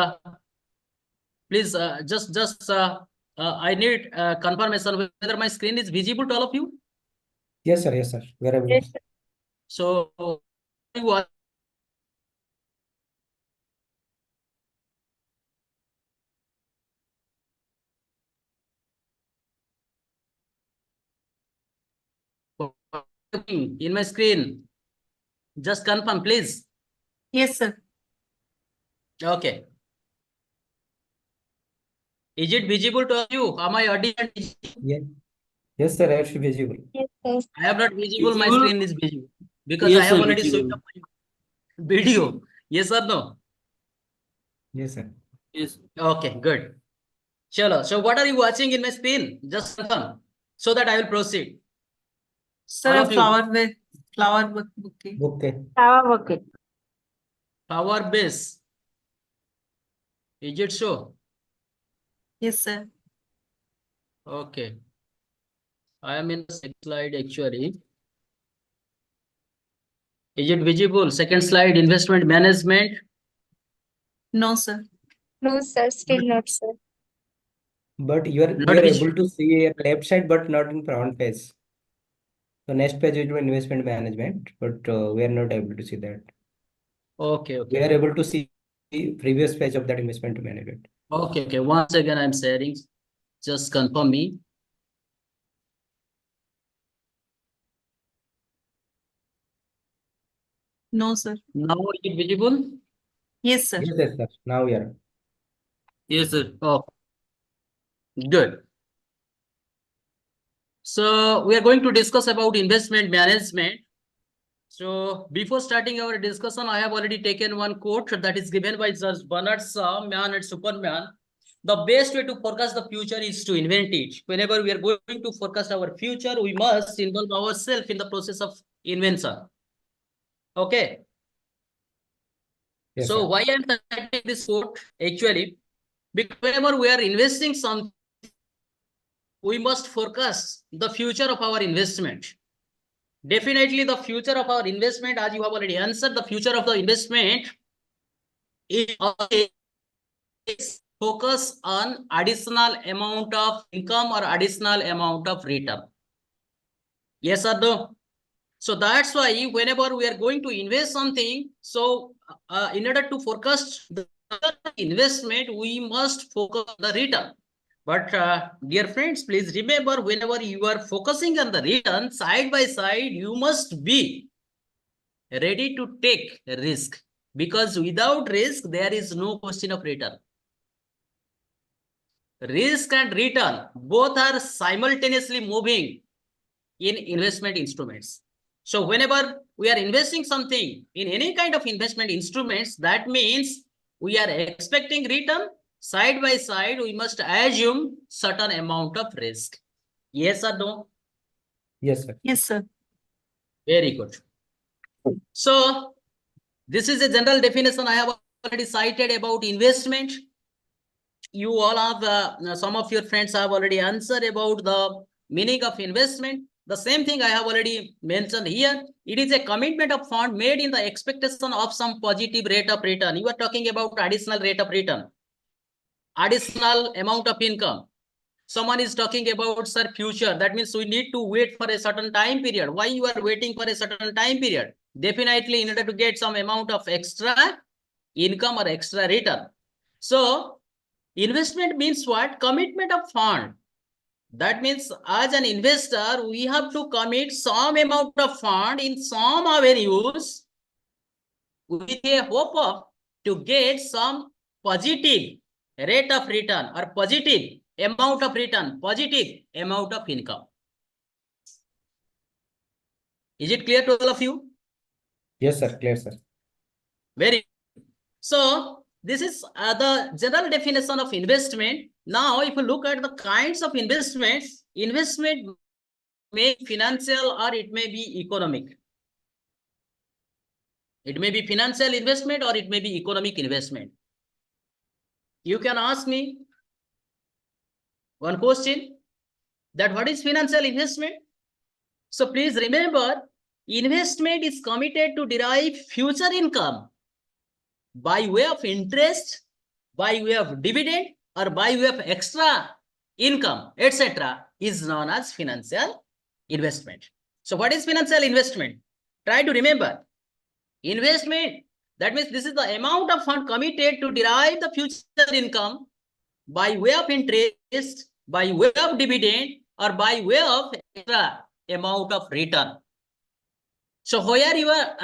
please, I need confirmation whether my screen is visible to all of you. Yes, sir. Yes, sir. Wherever. Yes, sir. So you are in my screen. Just confirm, please. Yes, sir. Okay. Is it visible to you? Am I audible? Yeah. Yes, sir. It's visible. Yes, sir. I am not visible. My Visible? screen is visible because I Yes, have sir, already visible. switched up my video. Yes or no? Yes, sir. Yes. Okay, good. Chalo. So what are you watching in my screen? Just confirm so that I will proceed. Sir, All a of you. flower bouquet. Okay. Power bucket. Power base. Is it so? Yes, sir. Okay. I am in the second slide actually. Is it visible? Second slide, investment management. No, sir. No, sir. Still not, sir. But we Not are visible. able to see your left side, but not in front page. So next page is investment management, but we are not able to see that. Okay, We are okay. able to see the previous page of that investment management. Okay, okay. Once again, I'm sharing. Just confirm me. No, sir. Now is it visible? Yes, sir. Yes, yes, sir. Now we are. Yes, sir. Oh, good. So we are going to discuss about investment management. So before starting our discussion, I have already taken one quote that is given by Sir Bernard Shaw, Man and Superman. The best way to forecast the future is to invent it. Whenever we are going to forecast our future, we must involve ourselves in the process of invention. Okay. Yes, So sir. why I'm citing this quote? Actually, Because whenever we are investing something, we must forecast the future of our investment. Definitely the future of our investment, as you have already answered, the future of the investment is focus on additional amount of income or additional amount of return. Yes or no? So that's why whenever we are going to invest something, so in order to forecast the investment, we must focus on the return. But dear friends, please remember, whenever you are focusing on the return, side by side, you must be ready to take risk, because without risk, there is no question of return. Risk and return, both are simultaneously moving in investment instruments. So whenever we are investing something in any kind of investment instruments, that means we are expecting return. Side by side, we must assume certain amount of risk. Yes or no? Yes, sir. Yes, sir. Very good. So this is a general definition I have already cited about investment. You all have, some of your friends have already answered about the meaning of investment. The same thing I have already mentioned here. It is a commitment of fund made in the expectation of some positive rate of return. You are talking about additional rate of return, additional amount of income. Someone is talking about, sir, future. That means we need to wait for a certain time period. Why you are waiting for a certain time period? Definitely in order to get some amount of extra income or extra return. So investment means what? Commitment of fund. That means as an investor, we have to commit some amount of fund in some avenues with a hope of to get some positive rate of return or positive amount of return, positive amount of income. Is it clear to all of you? Yes, sir. Clear, sir. Very good. So this is the general definition of investment. Now, if you look at the kinds of investments, investment may be financial or it may be economic. It may be financial investment or it may be economic investment. You can ask me one question, that what is financial investment? So please remember, investment is committed to derive future income by way of interest, by way of dividend, or by way of extra income, etc., is known as financial investment. So what is financial investment? Try to remember. Investment, that means this is the amount of fund committed to derive the future income by way of interest, by way of dividend, or by way of extra amount of return. So where you are,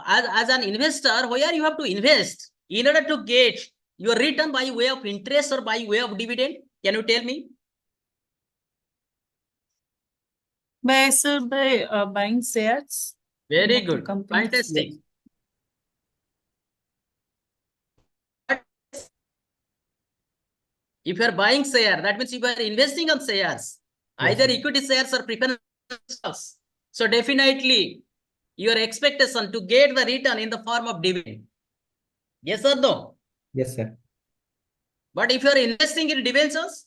as an investor, where you have to invest in order to get your return by way of interest or by way of dividend? Can you tell me? By buying shares. Very of the good. company. Fantastic. If you are buying share, that means you are investing on shares, either equity shares or preference stocks. So definitely your expectation to get the return in the form of dividend. Yes or no? Yes, sir. But if you are investing in debentures,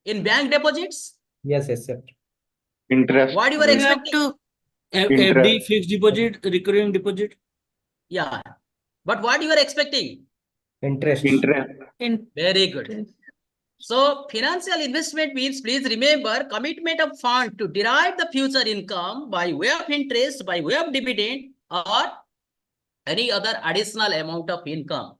in bank deposits, Yes, sir. Interest. what you are You have expecting? to FD, fixed deposit, recurring deposit. Yeah. But what you are expecting? Interest. Very good. So financial investment means, please remember, commitment of fund to derive the future income by way of interest, by way of dividend, or any other additional amount of income.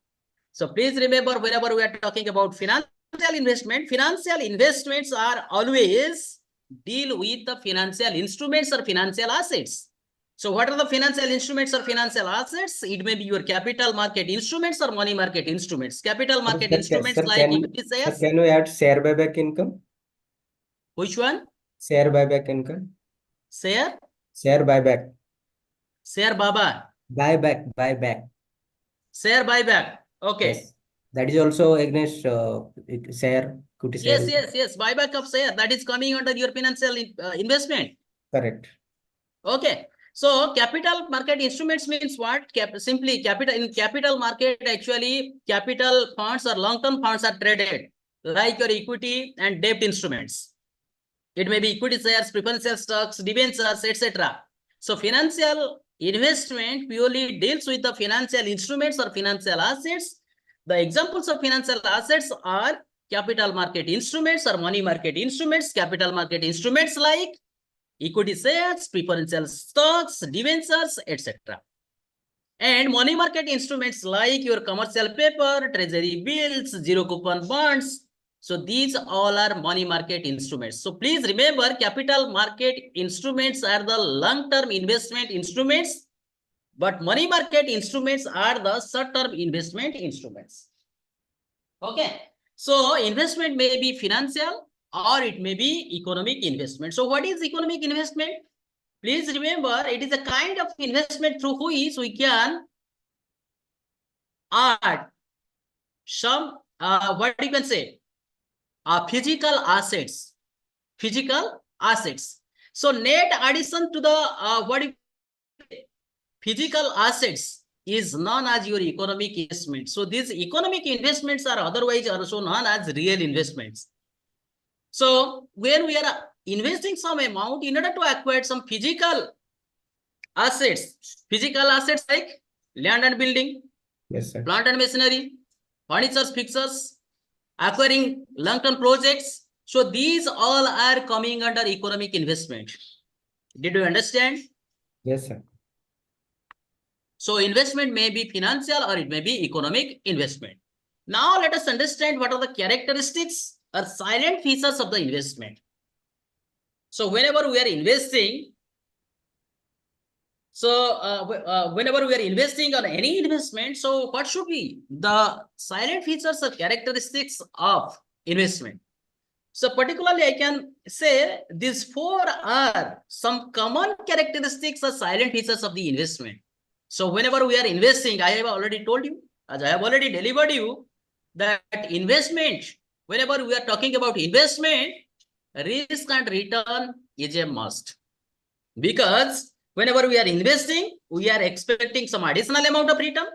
So please remember, whenever we are talking about financial investments are always deal with the financial instruments or financial assets. So what are the financial instruments or financial assets? It may be your capital market instruments or money market instruments. Capital market instruments like equity shares. Can we add share buyback income? Which one? Share buyback income. Share? Share buyback. Share baba. Buyback. Share buyback. Okay. Yes. That is also against share, equity share. Yes. Buyback of share. That is coming under your financial investment. Correct. Okay. So capital market instruments means what? Simply capital in capital market, actually capital funds or long-term funds are traded like your equity and debt instruments. It may be equity shares, preferential stocks, debentures, etc. So financial investment purely deals with the financial instruments or financial assets. The examples of financial assets are capital market instruments or money market instruments. Capital market instruments like equity shares, preferential stocks, debentures, etc. And money market instruments like your commercial paper, treasury bills, zero coupon bonds. So these all are money market instruments. So please remember, capital market instruments are the long-term investment instruments, but money market instruments are the short-term investment instruments. Okay. So investment may be financial or it may be economic investment. So what is economic investment? Please remember, it is a kind of investment through which we can add some, what you can say, physical assets. So net addition to the physical assets is known as your economic investment. So these economic investments are otherwise also known as real investments. So when we are investing some amount in order to acquire some physical assets like land and building, Yes, sir. plant and machinery, furniture, fixtures, acquiring long-term projects. So these all are coming under economic investment. Did you understand? Yes, sir. So investment may be financial or it may be economic investment. Now let us understand what are the characteristics or silent features of the investment. So whenever we are investing, whenever we are investing on any investment, so what should be the silent features or characteristics of investment? So particularly I can say these four are some common characteristics or silent features of the investment. So whenever we are investing, I have already told you, as I have already delivered you, that investment, whenever we are talking about investment, risk and return is a must. Because whenever we are investing, we are expecting some additional amount of return.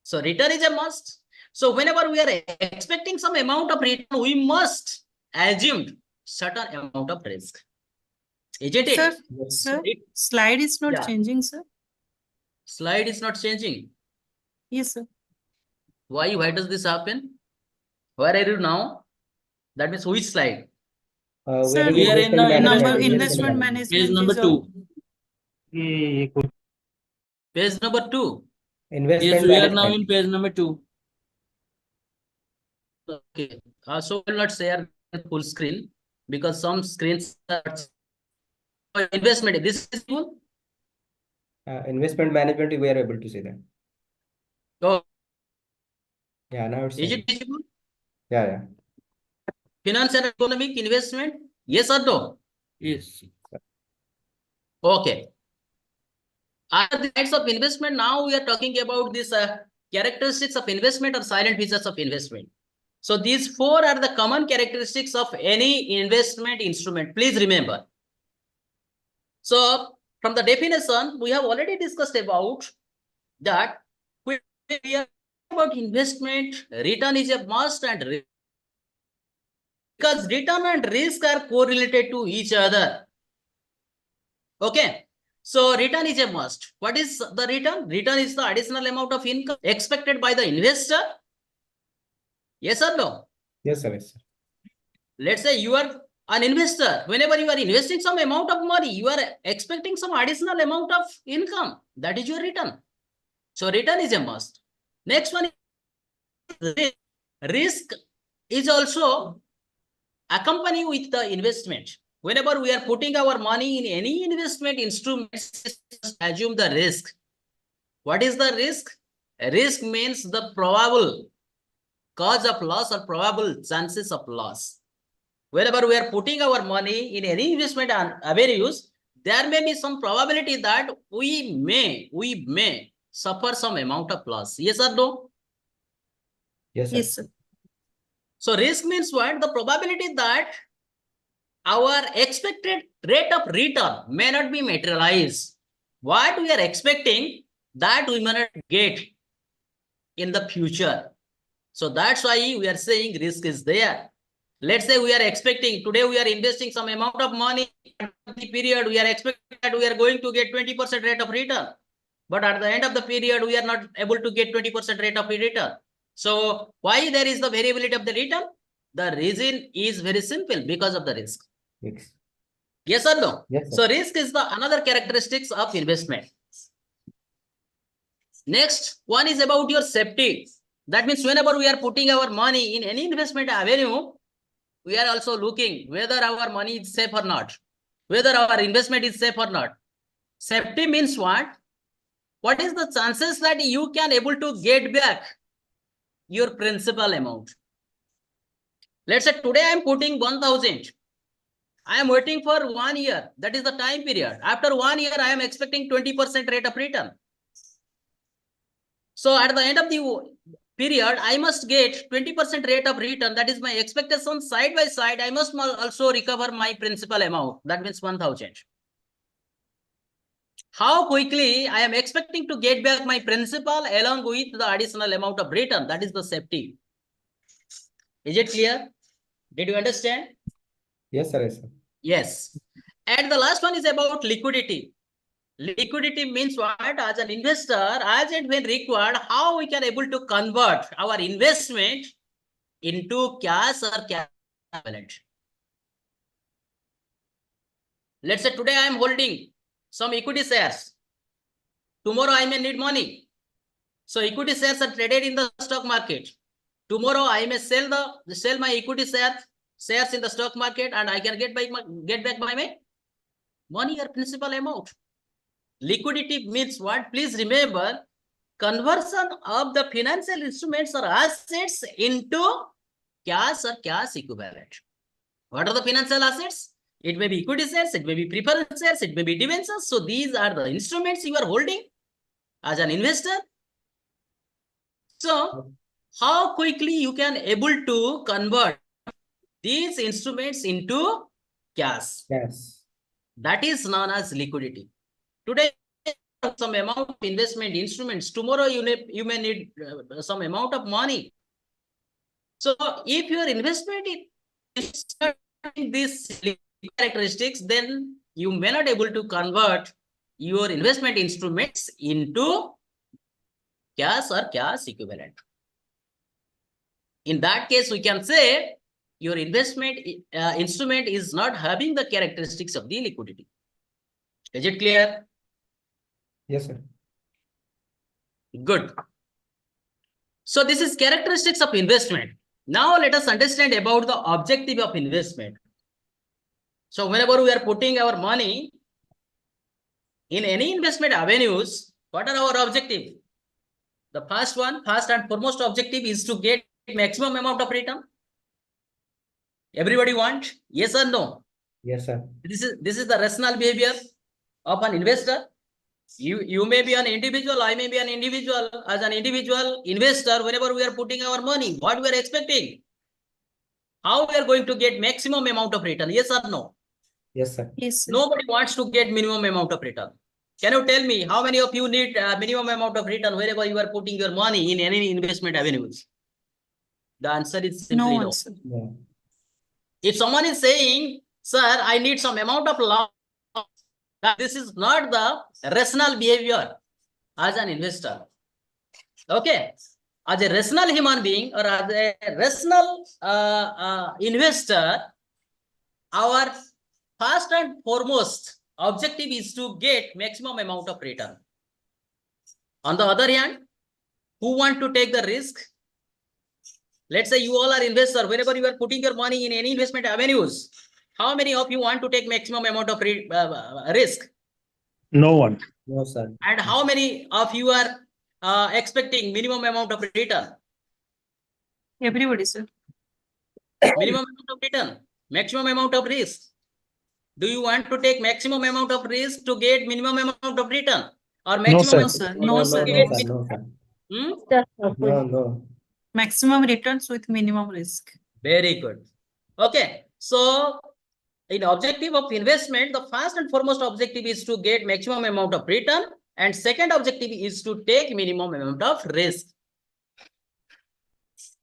So return is a must. So whenever we are expecting some amount of return, we must assume certain amount of risk. Isn't it? Sir, sir, slide is not changing, sir. Slide is not changing. Yes, sir. Why? Why does this happen? Where are you now? That means which slide? Sir, we are in investment management. Page number 2. Page number 2. Yes, we are now in page number 2. Okay. So I will not share full screen because some screens are investment. This is full. Investment management, we are able to see that. Oh. Yeah, now it's Is it visible? Yeah. Finance and economic investment? Yes or no? Yes. Okay. Are the types of investment? Now we are talking about this characteristics of investment or silent features of investment. So these four are the common characteristics of any investment instrument. Please remember. So from the definition, we have already discussed about that. We are about investment, return is a must, and because return and risk are correlated to each other. Okay. So return is a must. What is the return? Return is the additional amount of income expected by the investor. Yes or no? Yes, sir. Yes, sir. Let's say you are an investor. Whenever you are investing some amount of money, you are expecting some additional amount of income. That is your return. So return is a must. Next one is risk is also accompanied with the investment. Whenever we are putting our money in any investment instruments, assume the risk. What is the risk? Risk means the probable cause of loss or probable chances of loss. Whenever we are putting our money in any investment and avenues, there may be some probability that we may suffer some amount of loss. Yes or no? Yes, sir. Yes, sir. So risk means what? The probability that our expected rate of return may not be materialized what we are expecting that we may not get in the future. So that's why we are saying risk is there. Let's say we are expecting today we are investing some amount of money at the period we are expecting that we are going to get 20% rate of return. But at the end of the period, we are not able to get 20% rate of return. So why there is the variability of the return? The reason is very simple, because of the risk. Yes. Yes or no? Yes, sir. So risk is the another characteristics of investment. Next one is about your safety. That means whenever we are putting our money in any investment avenue, we are also looking whether our money is safe or not, whether our investment is safe or not. Safety means what? What is the chances that you can able to get back your principal amount? Let's say today I am putting 1,000. I am waiting for 1 year. That is the time period. After 1 year, I am expecting 20% rate of return. So at the end of the period, I must get 20% rate of return. That is my expectation. Side by side, I must also recover my principal amount. That means 1,000. How quickly I am expecting to get back my principal along with the additional amount of return. That is the safety. Is it clear? Did you understand? Yes, sir. Yes, sir. Yes. And the last one is about liquidity. Liquidity means what? As an investor, as and when required, how we can able to convert our investment into cash or cash equivalent. Let's say today I am holding some equity shares. Tomorrow I may need money. So equity shares are traded in the stock market. Tomorrow I may sell my equity shares in the stock market, and I can get back my money or principal amount. Liquidity means what? Please remember, conversion of the financial instruments or assets into cash or cash equivalent. What are the financial assets? It may be equity shares, it may be preferred shares, it may be debentures. So these are the instruments you are holding as an investor. So how quickly you can able to convert these instruments into cash? Yes. That is known as liquidity. Today, some amount of investment instruments. Tomorrow, you may need some amount of money. So, if your investment is in these characteristics, then you may not able to convert your investment instruments into cash or cash equivalent. In that case, we can say your investment instrument is not having the characteristics of the liquidity. Is it clear? Yes, sir. Good. So this is characteristics of investment. Now let us understand about the objective of investment. So whenever we are putting our money in any investment avenues, what are our objective? The first and foremost objective is to get maximum amount of return. Everybody want? Yes or no? Yes, sir. This is the rational behavior of an investor. You may be an individual, I may be an individual. As an individual investor, whenever we are putting our money, what we are expecting? How we are going to get maximum amount of return? Yes or no? Yes, sir. Yes, sir. Nobody wants to get minimum amount of return. Can you tell me how many of you need minimum amount of return wherever you are putting your money in any investment avenues? The answer is simply No no. answer. Yeah. If someone is saying, sir, I need some amount of loss, this is not the rational behavior as an investor. Okay. As a rational human being or as a rational investor, our first and foremost objective is to get maximum amount of return. On the other hand, who want to take the risk? Let's say you all are investor. Whenever you are putting your money in any investment avenues, how many of you want to take maximum amount of risk? No one. No, sir. And how many of you are expecting minimum amount of return? Everybody, sir. Minimum amount of return, maximum amount of risk. Do you want to take maximum amount of risk to get minimum amount of return? Or maximum No, sir. No, sir. No, No, sir. sir. No, sir. Hmm? No, no. Maximum returns with minimum risk. Very good. Okay. So in objective of investment, the first and foremost objective is to get maximum amount of return, and second objective is to take minimum amount of risk.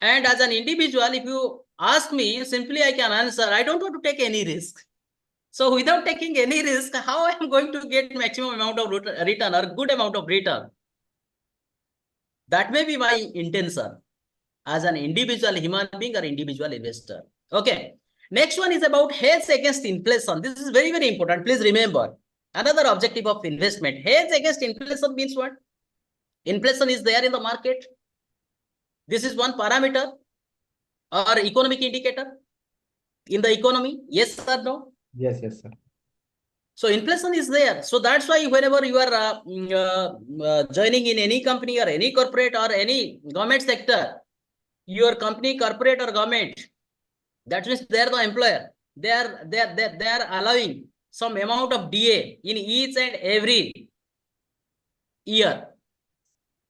And as an individual, if you ask me, simply I can answer, I don't want to take any risk. So without taking any risk, how I am going to get maximum amount of return or good amount of return? That may be my intention as an individual human being or individual investor. Okay. Next one is about hedge against inflation. This is very, very important. Please remember, another objective of investment. Hedge against inflation means what? Inflation is there in the market. This is one parameter or economic indicator in the economy. Yes or no? Yes, yes, sir. So inflation is there. So that's why whenever you are joining in any company or any corporate or any government sector, your company, corporate or government, that means they are the employer. They are allowing some amount of DA in each and every year.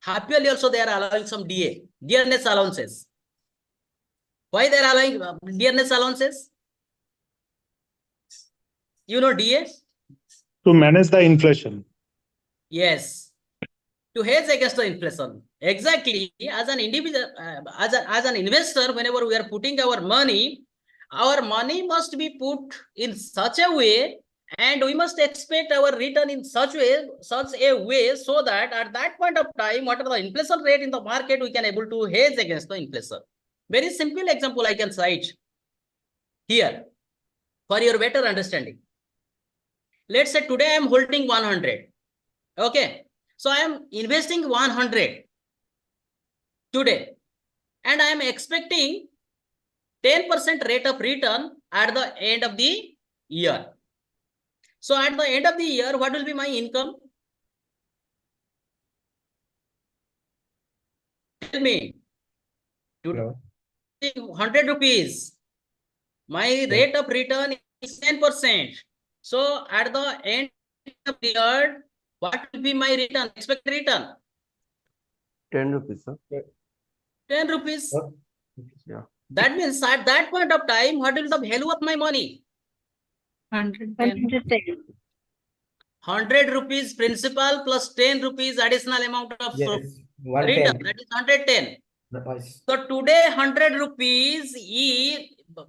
Half yearly also they are allowing some DA, dearness allowances. Why they are allowing dearness allowances? You know DA? To manage the inflation. Yes. To hedge against the inflation. Exactly. As an individual, as an investor, whenever we are putting our money must be put in such a way, and we must expect our return in such a way so that at that point of time, whatever the inflation rate in the market, we can able to hedge against the inflation. Very simple example I can cite here for your better understanding. Let's say today I am holding 100. Okay. So I am investing 100 today, and I am expecting 10% rate of return at the end of the year. So at the end of the year, what will be my income? Tell me. 100 rupees. My rate of return is 10%. So at the end of the year, what will be my return? Expected return? 10 rupees, sir. 10 rupees. Yeah. That means at that point of time, what is the value of my money? 110. 100 rupees principal plus 10 rupees additional amount of Yes, return. 110. That is 110. Nice. So today 100 rupees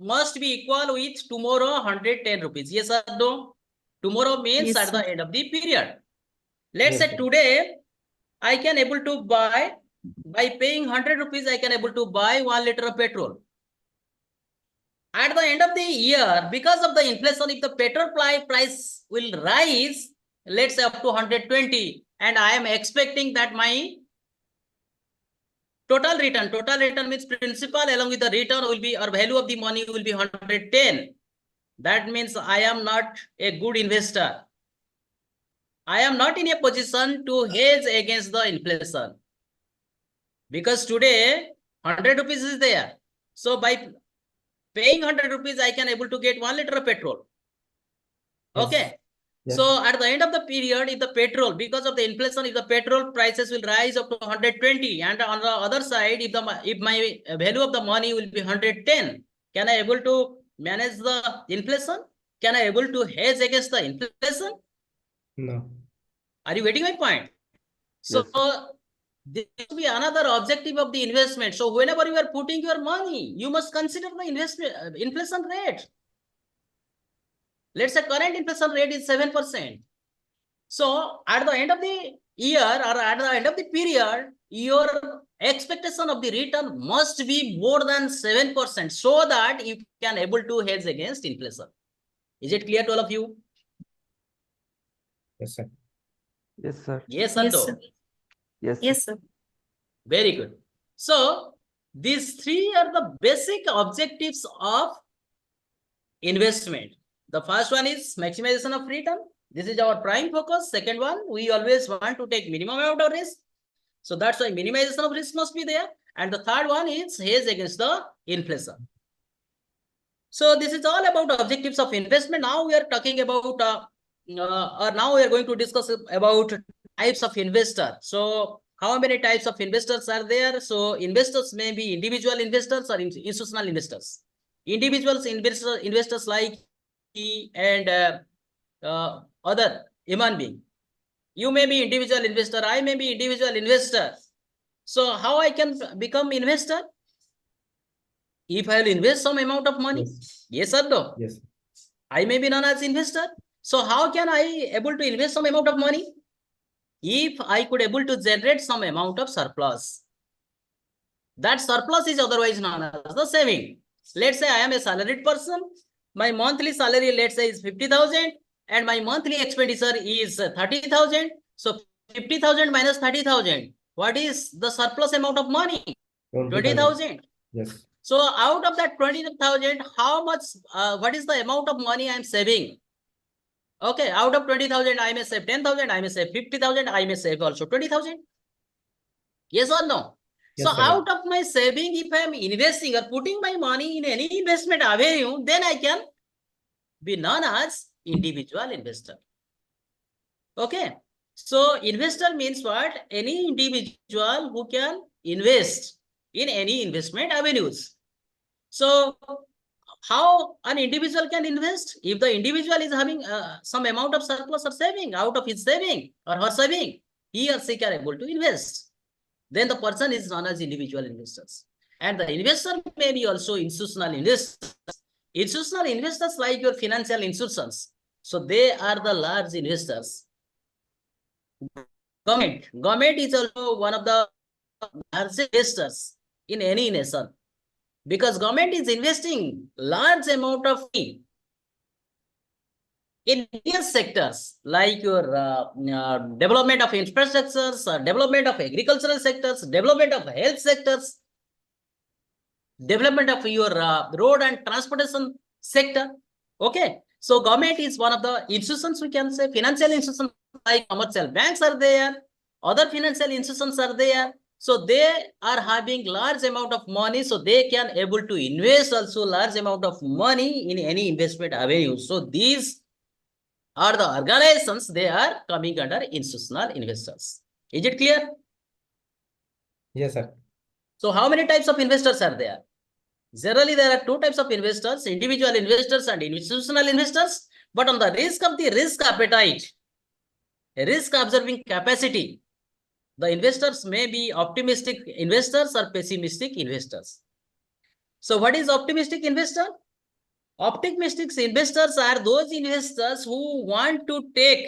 must be equal with tomorrow 110 rupees. Yes or no? Tomorrow means Yes, at the sir. end of the period. Let's Yes, say sir. today I can able to buy, by paying 100 rupees, I can able to buy 1 liter of petrol. At the end of the year, because of the inflation, if the petrol price will rise, let's say up to 120, and I am expecting that my total return means principal along with the return will be, or value of the money will be 110. That means I am not a good investor. I am not in a position to hedge against the inflation. Because today 100 rupees is there. So by paying 100 rupees, I can able to get 1 liter of petrol. Yes. Okay. Yes. So at the end of the period, if the petrol, because of the inflation, if the petrol prices will rise up to 120, and on the other side, if my value of the money will be 110, can I able to manage the inflation? Can I able to hedge against the inflation? No. Are you getting my point? So Yes, this will be another objective of the investment. So whenever you are putting your money, you must consider the investment inflation rate. Let's say current inflation rate is 7%. So at the end of the year or at the end of the period, your expectation of the return must be more than 7% so that you can able to hedge against inflation. Is it clear to all of you? Yes, sir. yes, sir. Yes or Yes, no? sir. Yes, sir. Yes, sir. Very good. So these three are the basic objectives of investment. The first one is maximization of return. This is our prime focus. Second one, we always want to take minimum amount of risk. So that's why minimization of risk must be there. And the third one is hedge against the inflation. So this is all about objectives of investment. Now we are talking about, now we are going to discuss about types of investor. So how many types of investors are there? So investors may be individual investors or institutional investors. Individuals investors like and other human being. You may be individual investor, I may be individual investor. So how I can become investor? If I will invest some amount of money, yes or no? Yes. I may be known as investor. So how can I able to invest some amount of money? If I could able to generate some amount of surplus. That surplus is otherwise known as the saving. Let's say I am a salaried person. My monthly salary, let's say, is 50,000 and my monthly expenditure is 30,000. So 50,000 minus 30,000. What is the surplus amount of money? 20,000. Yes. So out of that 20,000, how much, what is the amount of money I am saving? Okay, out of 20,000, I may save 10,000, I may save 50,000, I may save also 20,000. Yes or no? Yes, so sir. out of my saving, if I am investing or putting my money in any investment avenue, then I can be known as individual investor. Okay. So investor means what? Any individual who can invest in any investment avenues. So how an individual can invest? If the individual is having some amount of surplus or saving, out of his saving or her saving, he or she can able to invest. Then the person is known as individual investors. And the investor may be also institutional investors. Institutional investors like your financial institutions. So they are the large investors. Government is also one of the largest investors in any nation. Because government is investing large amount of money in various sectors like your development of infrastructures, development of agricultural sectors, development of health sectors, development of your road and transportation sector. Okay. So government is one of the institutions, we can say. Financial institutions like commercial banks are there. Other financial institutions are there. So they are having large amount of money. So they can able to invest also large amount of money in any investment avenue. So these are the organizations, they are coming under institutional investors. Is it clear? Yes, sir. So how many types of investors are there? Generally, there are two types of investors, individual investors and institutional investors. But on the risk appetite, risk observing capacity, the investors may be optimistic investors or pessimistic investors. So what is optimistic investor? Optimistic investors are those investors who want to take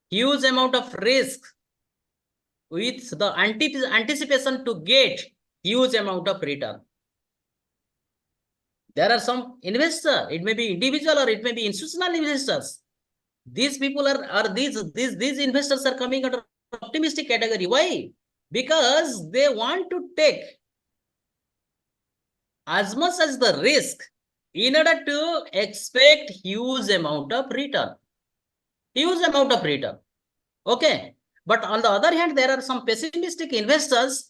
huge amount of risk with the anticipation to get huge amount of return. There are some investors, it may be individual or it may be institutional investors. These people these investors are coming under optimistic category. Why? Because they want to take as much as the risk in order to expect huge amount of return. Huge amount of return. Okay. But on the other hand, there are some pessimistic investors,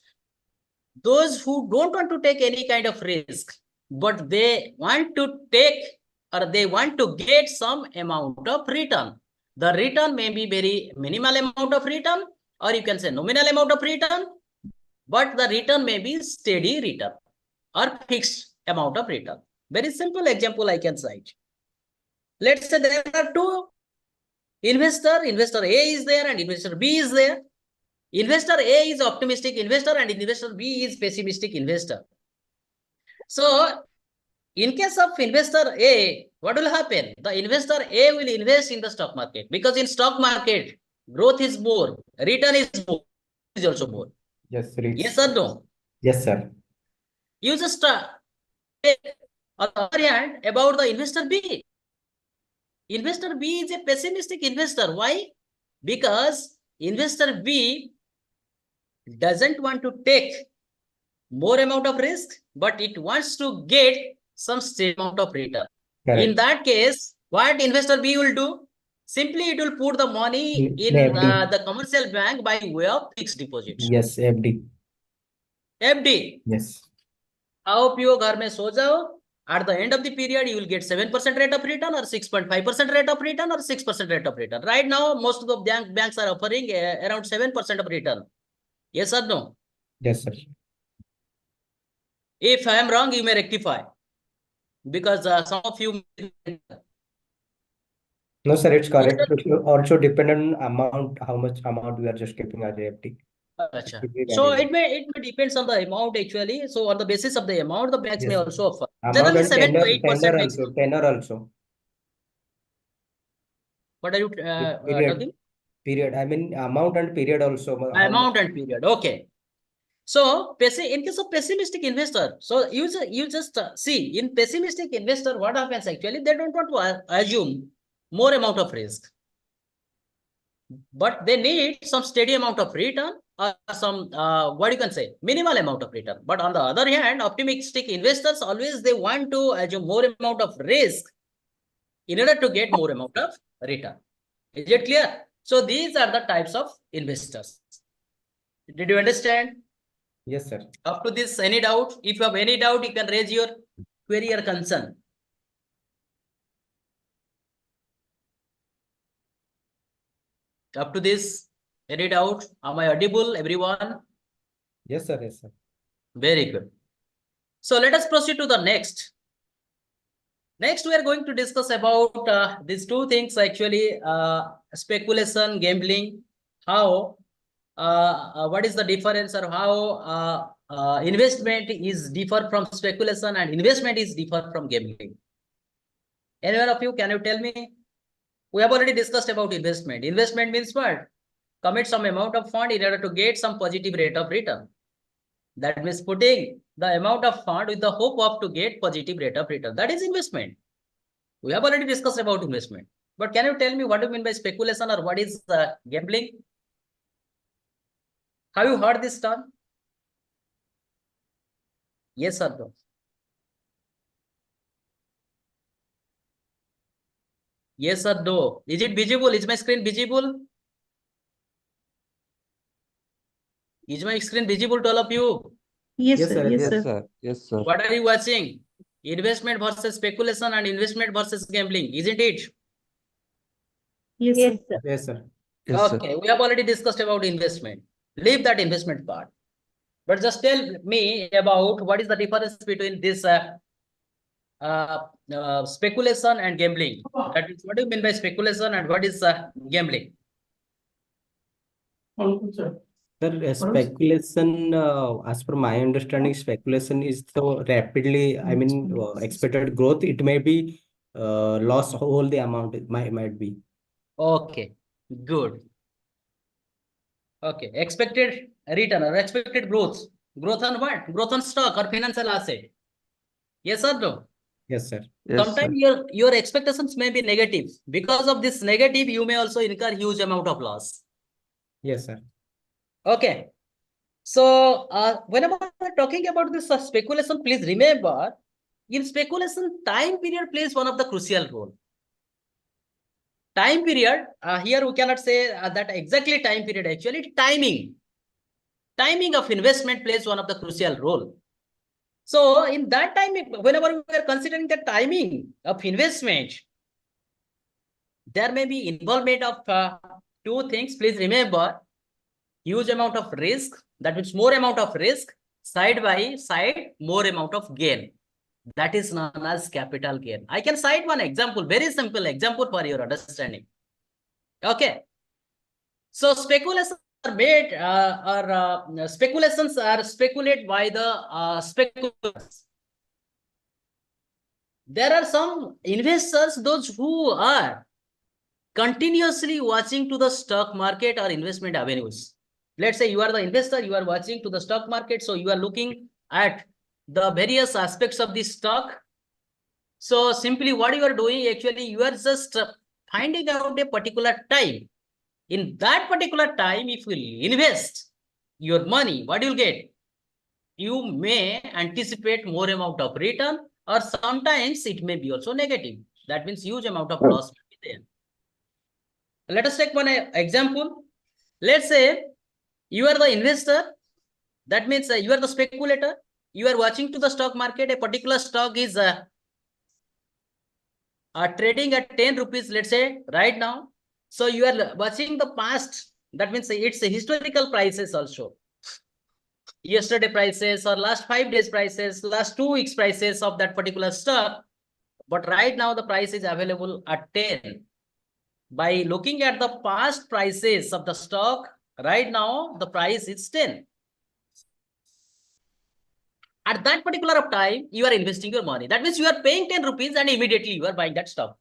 those who don't want to take any kind of risk, but they want to take or they want to get some amount of return. The return may be very minimal amount of return, or you can say nominal amount of return, but the return may be steady return or fixed amount of return. Very simple example I can cite. Let's say there are two investors, investor A is there and investor B is there. Investor A is optimistic investor and investor B is pessimistic investor. So in case of investor A, what will happen? The investor A will invest in the stock market because in stock market, growth is more, return is more, is also more. Yes, Yes or no? Yes, sir. You just on the other hand, about the investor B. Investor B is a pessimistic investor. Why? Because investor B doesn't want to take more amount of risk, but it wants to get some steady amount of return. Correct. In that case, what investor B will do? Simply, it will put the money in FD. the commercial bank by way of fixed deposits. Yes, FD. FD. Yes. आओ पियो घर में सो जाओ. At the end of the period, you will get 7% rate of return or 6.5% rate of return or 6% rate of return. Right now, most of the banks are offering around 7% of return. Yes or no? Yes, sir. If I am wrong, you may rectify. because some of you. No, sir, it's correct. It should also depend on amount, how much amount we are just keeping as FD. Achha. So it may depends on the amount actually. So on the basis of the amount, the banks may Yes. also offer. Amount Generally, and 7 to tenor, 8% tenor makes. also, tenor also. What are you Period. talking? Period. I mean amount and period also. How Amount and period. Okay. So in case of pessimistic investor, so you just see in pessimistic investor, what happens actually? They don't want to assume more amount of risk, but they need some steady amount of return or some what you can say minimal amount of return. But on the other hand, optimistic investors always they want to assume more amount of risk in order to get more amount of return. Is it clear? So these are the types of investors. Did you understand? Yes, sir. Up to this, any doubt? If you have any doubt, you can raise your query or concern. Up to this, any doubt? Am I audible, everyone? Yes, sir. Yes, sir. Very good. So let us proceed to the next. Next, we are going to discuss about these two things actually, speculation, gambling, how, what is the difference or how investment is different from speculation and investment is different from gambling. Any one of you, can you tell me? We have already discussed about investment. Investment means what? Commit some amount of fund in order to get some positive rate of return. That means putting the amount of fund with the hope of to get positive rate of return. That is investment. We have already discussed about investment. But can you tell me what do you mean by speculation or what is gambling? Have you heard this term? Yes or no? Yes or no? Is it visible? Is my screen visible? Is my screen visible to all of you? Yes, Yes, sir. sir. Yes, Yes, sir. sir. Yes, sir. What are you watching? Investment versus speculation and investment versus gambling, isn't it? Yes, Yes, sir. sir. Yes, sir. Yes, sir. Okay, we have already discussed about investment. Leave that investment part. But just tell me about what is the difference between this speculation and gambling. That is, what do you mean by speculation and what is gambling? Sir, speculation, as per my understanding, speculation is so rapidly, I mean, expected growth. It may be lost all the amount. It might be. Okay, good. Okay, expected return or expected growth. Growth on what? Growth on stock or financial asset. Yes or no? Yes, sir. Yes, Sometimes sir. your expectations may be negative. Because of this negative, you may also incur huge amount of loss. Yes, sir. Okay. So whenever we're talking about this speculation, please remember, in speculation, time period plays one of the crucial role. Time period, here we cannot say that exactly time period, actually timing. Timing of investment plays one of the crucial role. So in that timing, whenever we are considering the timing of investment, there may be involvement of two things. Please remember, huge amount of risk, that means more amount of risk, side by side, more amount of gain. That is known as capital gain. I can cite one example, very simple example for your understanding. Okay. So speculations are made speculations are speculated by the speculators. There are some investors, those who are continuously watching to the stock market or investment avenues. Let's say you are the investor, you are watching to the stock market, so you are looking at the various aspects of the stock. So simply what you are doing, actually, you are just finding out a particular time. In that particular time, if you invest your money, what you'll get? You may anticipate more amount of return, or sometimes it may be also negative. That means huge amount of loss will be there. Let us take one example. Let's say you are the investor. That means you are the speculator. You are watching to the stock market. A particular stock is trading at 10 rupees, let's say, right now. So you are watching the past. That means it's a historical prices also. Yesterday prices or last 5 days prices, last 2 weeks prices of that particular stock. but right now the price is available at 10. By looking at the past prices of the stock, right now the price is 10. At that particular time, you are investing your money. That means you are paying 10 rupees and immediately you are buying that stock.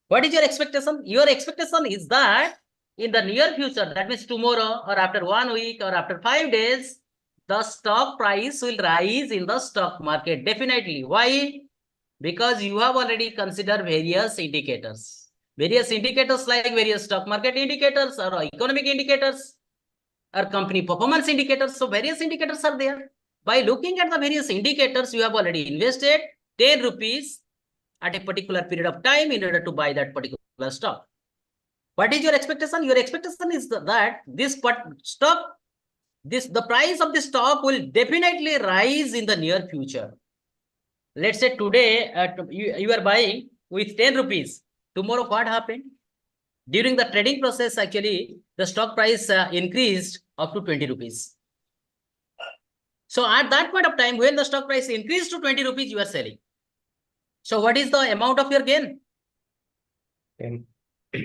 What is your expectation? Your expectation is that in the near future, that means tomorrow or after 1 week or after 5 days, the stock price will rise in the stock market. Definitely. Why? Because you have already considered various indicators. Various indicators like various stock market indicators or economic indicators or company performance indicators. So various indicators are there. By looking at the various indicators, you have already invested 10 rupees at a particular period of time in order to buy that particular stock. What is your expectation? Your expectation is that this stock, the price of the stock will definitely rise in the near future. Let's say today you are buying with 10 rupees. Tomorrow what happened? During the trading process, actually, the stock price increased up to 20 rupees. So at that point of time, when the stock price increased to 20 rupees, you are selling. So what is the amount of your gain? 10.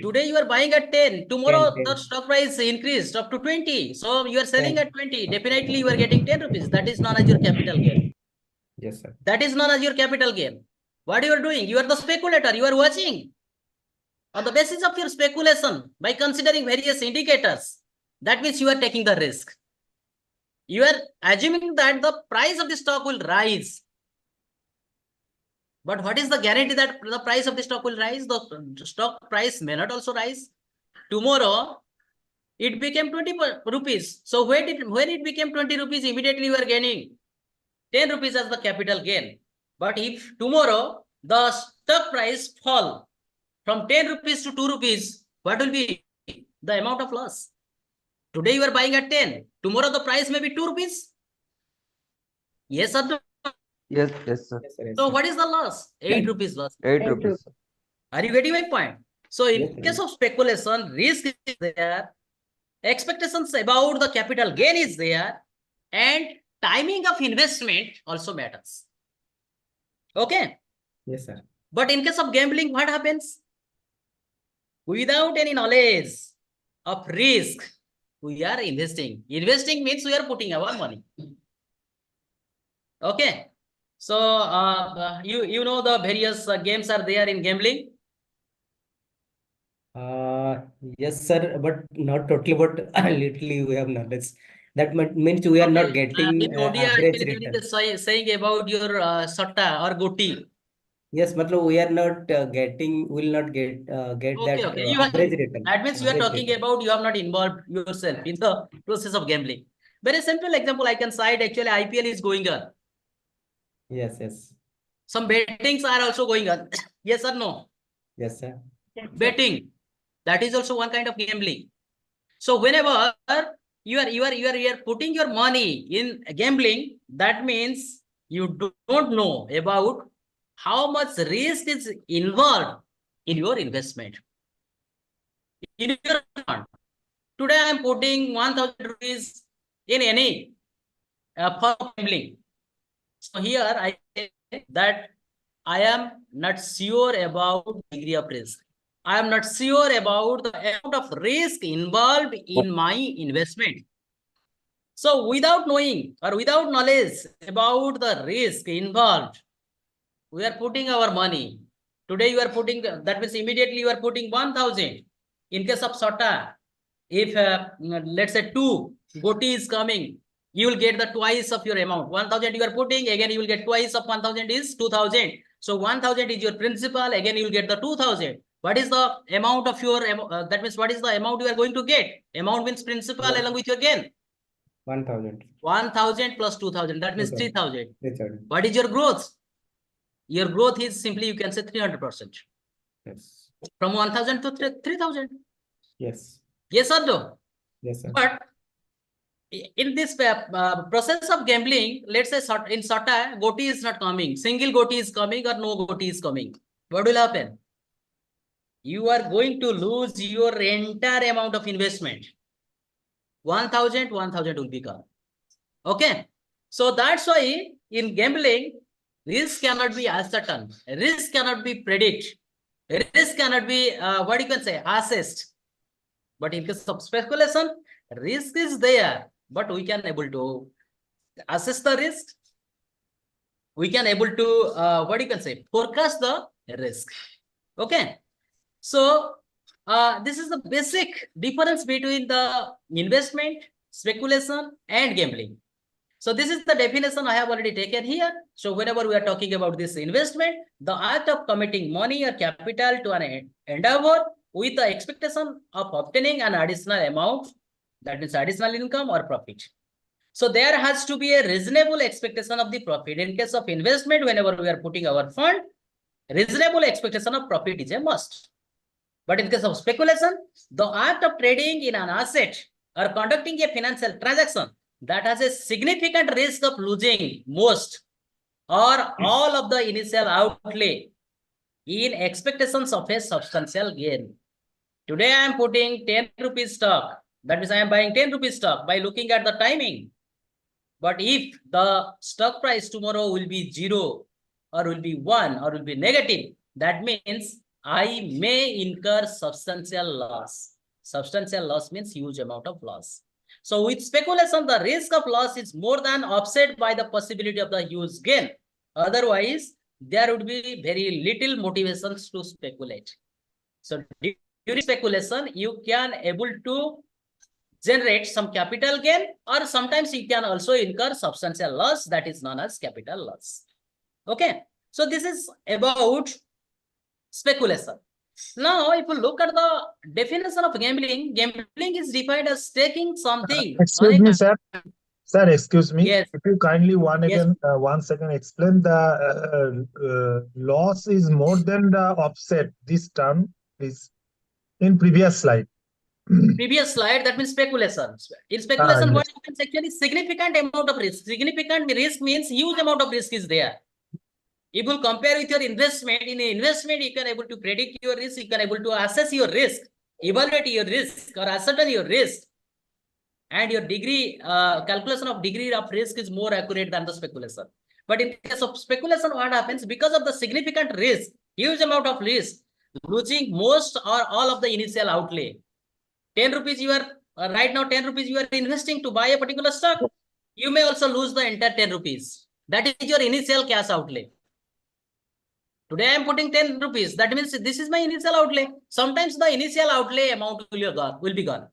Today you are buying at 10. Tomorrow 10. the stock price increased up to 20. So you are selling 10. At 20. Definitely you are getting 10 rupees. That is known as your capital gain. Yes, sir. That is known as your capital gain. What you are doing? You are the speculator. You are watching. On the basis of your speculation, by considering various indicators, that means you are taking the risk. You are assuming that the price of the stock will rise. But what is the guarantee that the price of the stock will rise? The stock price may not also rise. Tomorrow, it became 20 rupees. So when it became 20 rupees, immediately you are gaining 10 rupees as the capital gain. But if tomorrow the stock price fall from 10 rupees to 2 rupees, what will be the amount of loss? Today you are buying at 10. Tomorrow the price may be 2 rupees. Yes or no? Yes, sir. So what is the loss? 8 rupees loss. 8 rupees, sir. Are you getting my point? So in Yes, sir. case of speculation, risk is there, expectations about the capital gain is there, and timing of investment also matters. Okay? Yes, sir. But in case of gambling, what happens? Without any knowledge of risk, we are investing. Investing means we are putting our money. Okay? So you know the various games are there in gambling. Yes, sir, but not totally, but literally we have knowledge. That means we are not getting In ODI, average actually, return. there is saying about your sotta or goti. Yes, matlab we are not will not get Okay, that okay. average return. That means you are Average talking return. about you have not involved yourself in the process of gambling. Very simple example I can cite, actually IPL is going on. Yes, yes. Some bettings are also going on. Yes or no? Yes, sir. Betting. That is also one kind of gambling. So whenever you are putting your money in gambling, that means you don't know about how much risk is involved in your investment. In your account. Today I am putting 1,000 rupees in any for gambling. So here I say that I am not sure about the degree of risk. I am not sure about the amount of risk involved in my investment. So without knowing or without knowledge about the risk involved, we are putting our money. Today you are putting, that means immediately you are putting 1,000. In case of SOTA, if let's say 2 goti is coming, you will get the twice of your amount. 1,000 you are putting, again you will get twice of 1,000 is 2,000. So 1,000 is your principal, again you will get the 2,000. What is the amount of your, that means what is the amount you are going to get? Amount means principal along with your gain. 1,000. 1,000 plus 2,000, that means 3,000. 3,000. What is your growth? Your growth is simply, you can say 300%. Yes. From 1,000 to 3,000. Yes. Yes or no? Yes, sir. But in this process of gambling, let's say in SOTA, goti is not coming. Single goti is coming or no goti is coming. What will happen? You are going to lose your entire amount of investment. 1,000 will become. Okay. So that's why in gambling, Risk cannot be ascertained. Risk cannot be predicted. Risk cannot be, what you can say, assessed. But in case of speculation, risk is there, but we can able to assess the risk. We can able to, what you can say, forecast the risk. Okay. So this is the basic difference between the investment, speculation, and gambling. So this is the definition I have already taken here. So whenever we are talking about this investment, the act of committing money or capital to an endeavor with the expectation of obtaining an additional amount, that means additional income or profit. So there has to be a reasonable expectation of the profit. In case of investment, whenever we are putting our fund, reasonable expectation of profit is a must. But in case of speculation, the act of trading in an asset or conducting a financial transaction that has a significant risk of losing most or all of the initial outlay in expectations of a substantial gain. Today I am putting 10 rupees stock. That means I am buying 10 rupees stock by looking at the timing. But if the stock price tomorrow will be 0 or will be 1 or will be negative, that means I may incur substantial loss. Substantial loss means huge amount of loss. So with speculation, the risk of loss is more than offset by the possibility of the huge gain. Otherwise, there would be very little motivations to speculate. So during speculation, you can able to generate some capital gain, or sometimes you can also incur substantial loss, that is known as capital loss. Okay, so this is about speculation. Now, if you look at the definition of gambling, gambling is defined as taking something. Excuse me, sir. Sir, excuse me. Yes. If you kindly Yes. 1 second explain the loss is more than the offset. This term is in previous slide. Previous slide, that means speculation. In speculation, Yes. what happens actually? Significant amount of risk. Significant risk means huge amount of risk is there. If you compare with your investment, in investment, you can able to predict your risk, you can able to assess your risk, evaluate your risk, or ascertain your risk. And your degree, calculation of degree of risk is more accurate than the speculation. But in case of speculation, what happens? Because of the significant risk, huge amount of risk, losing most or all of the initial outlay. 10 rupees you are, right now 10 rupees you are investing to buy a particular stock. You may also lose the entire 10 rupees. That is your initial cash outlay. Today I am putting 10 rupees. That means this is my initial outlay. Sometimes the initial outlay amount will be gone.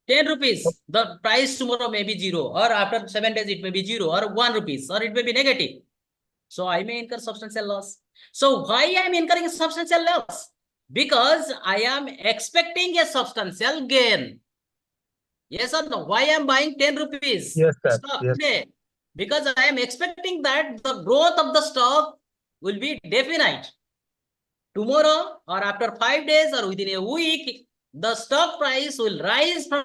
10 rupees, the price tomorrow may be 0, or after 7 days it may be 0, or 1 rupees, or it may be negative. So I may incur substantial loss. So why I am incurring substantial loss? Because I am expecting a substantial gain. Yes or no? Why I am buying 10 rupees? Yes, sir. Stock Yes. today? Because I am expecting that the growth of the stock will be definite. Tomorrow or after 5 days or within a week, the stock price will rise from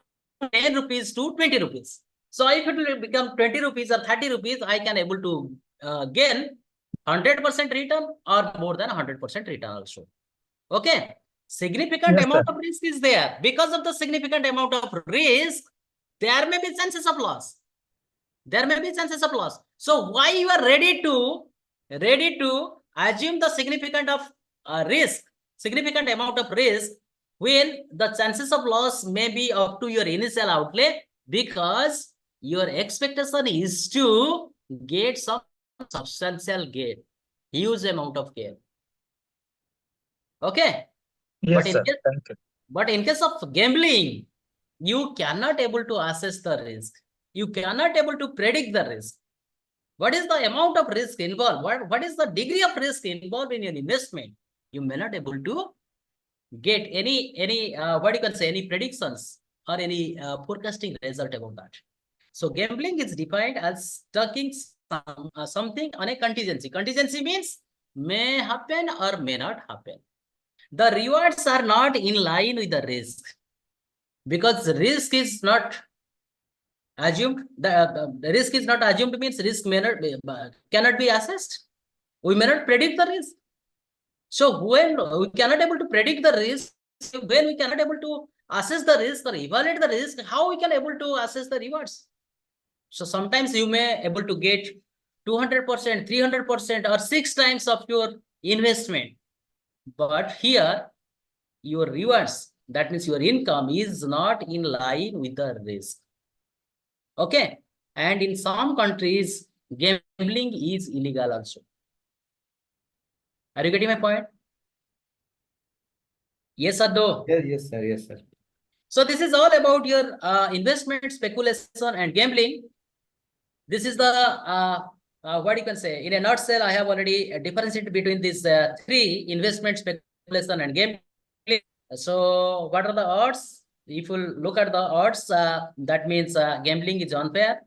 10 rupees to 20 rupees. So if it will become 20 rupees or 30 rupees, I can able to gain 100% return or more than 100% return also. Okay. Significant Yes, amount sir. of risk is there. Because of the significant amount of risk, there may be chances of loss. There may be chances of loss. So why you are ready to assume the significant of risk, significant amount of risk, when the chances of loss may be up to your initial outlay, because your expectation is to get some substantial gain, huge amount of gain. Okay. Yes, sir. Thank you. But in case of gambling, you cannot able to assess the risk. You cannot able to predict the risk. What is the amount of risk involved? What is the degree of risk involved in your investment? You may not able to get any what you can say, any predictions or any forecasting result about that. So gambling is defined as taking something on a contingency. Contingency means may happen or may not happen. The rewards are not in line with the risk, because the risk is not assumed. The risk is not assumed means risk may not be, cannot be assessed. We may not predict the risk. So when we cannot able to predict the risk, when we cannot able to assess the risk or evaluate the risk, how we can able to assess the rewards? So sometimes you may able to get 200%, 300%, or 6 times of your investment. But here, your rewards, that means your income, is not in line with the risk. Okay. And in some countries, gambling is illegal also. Are you getting my point? Yes or no? Yes, sir. Yes, sir. So this is all about your investment, speculation, and gambling. This is the what you can say in a nutshell. I have already differentiated between these 3: investment, speculation, and gambling. So what are the odds? If you look at the odds, that means gambling is unfair.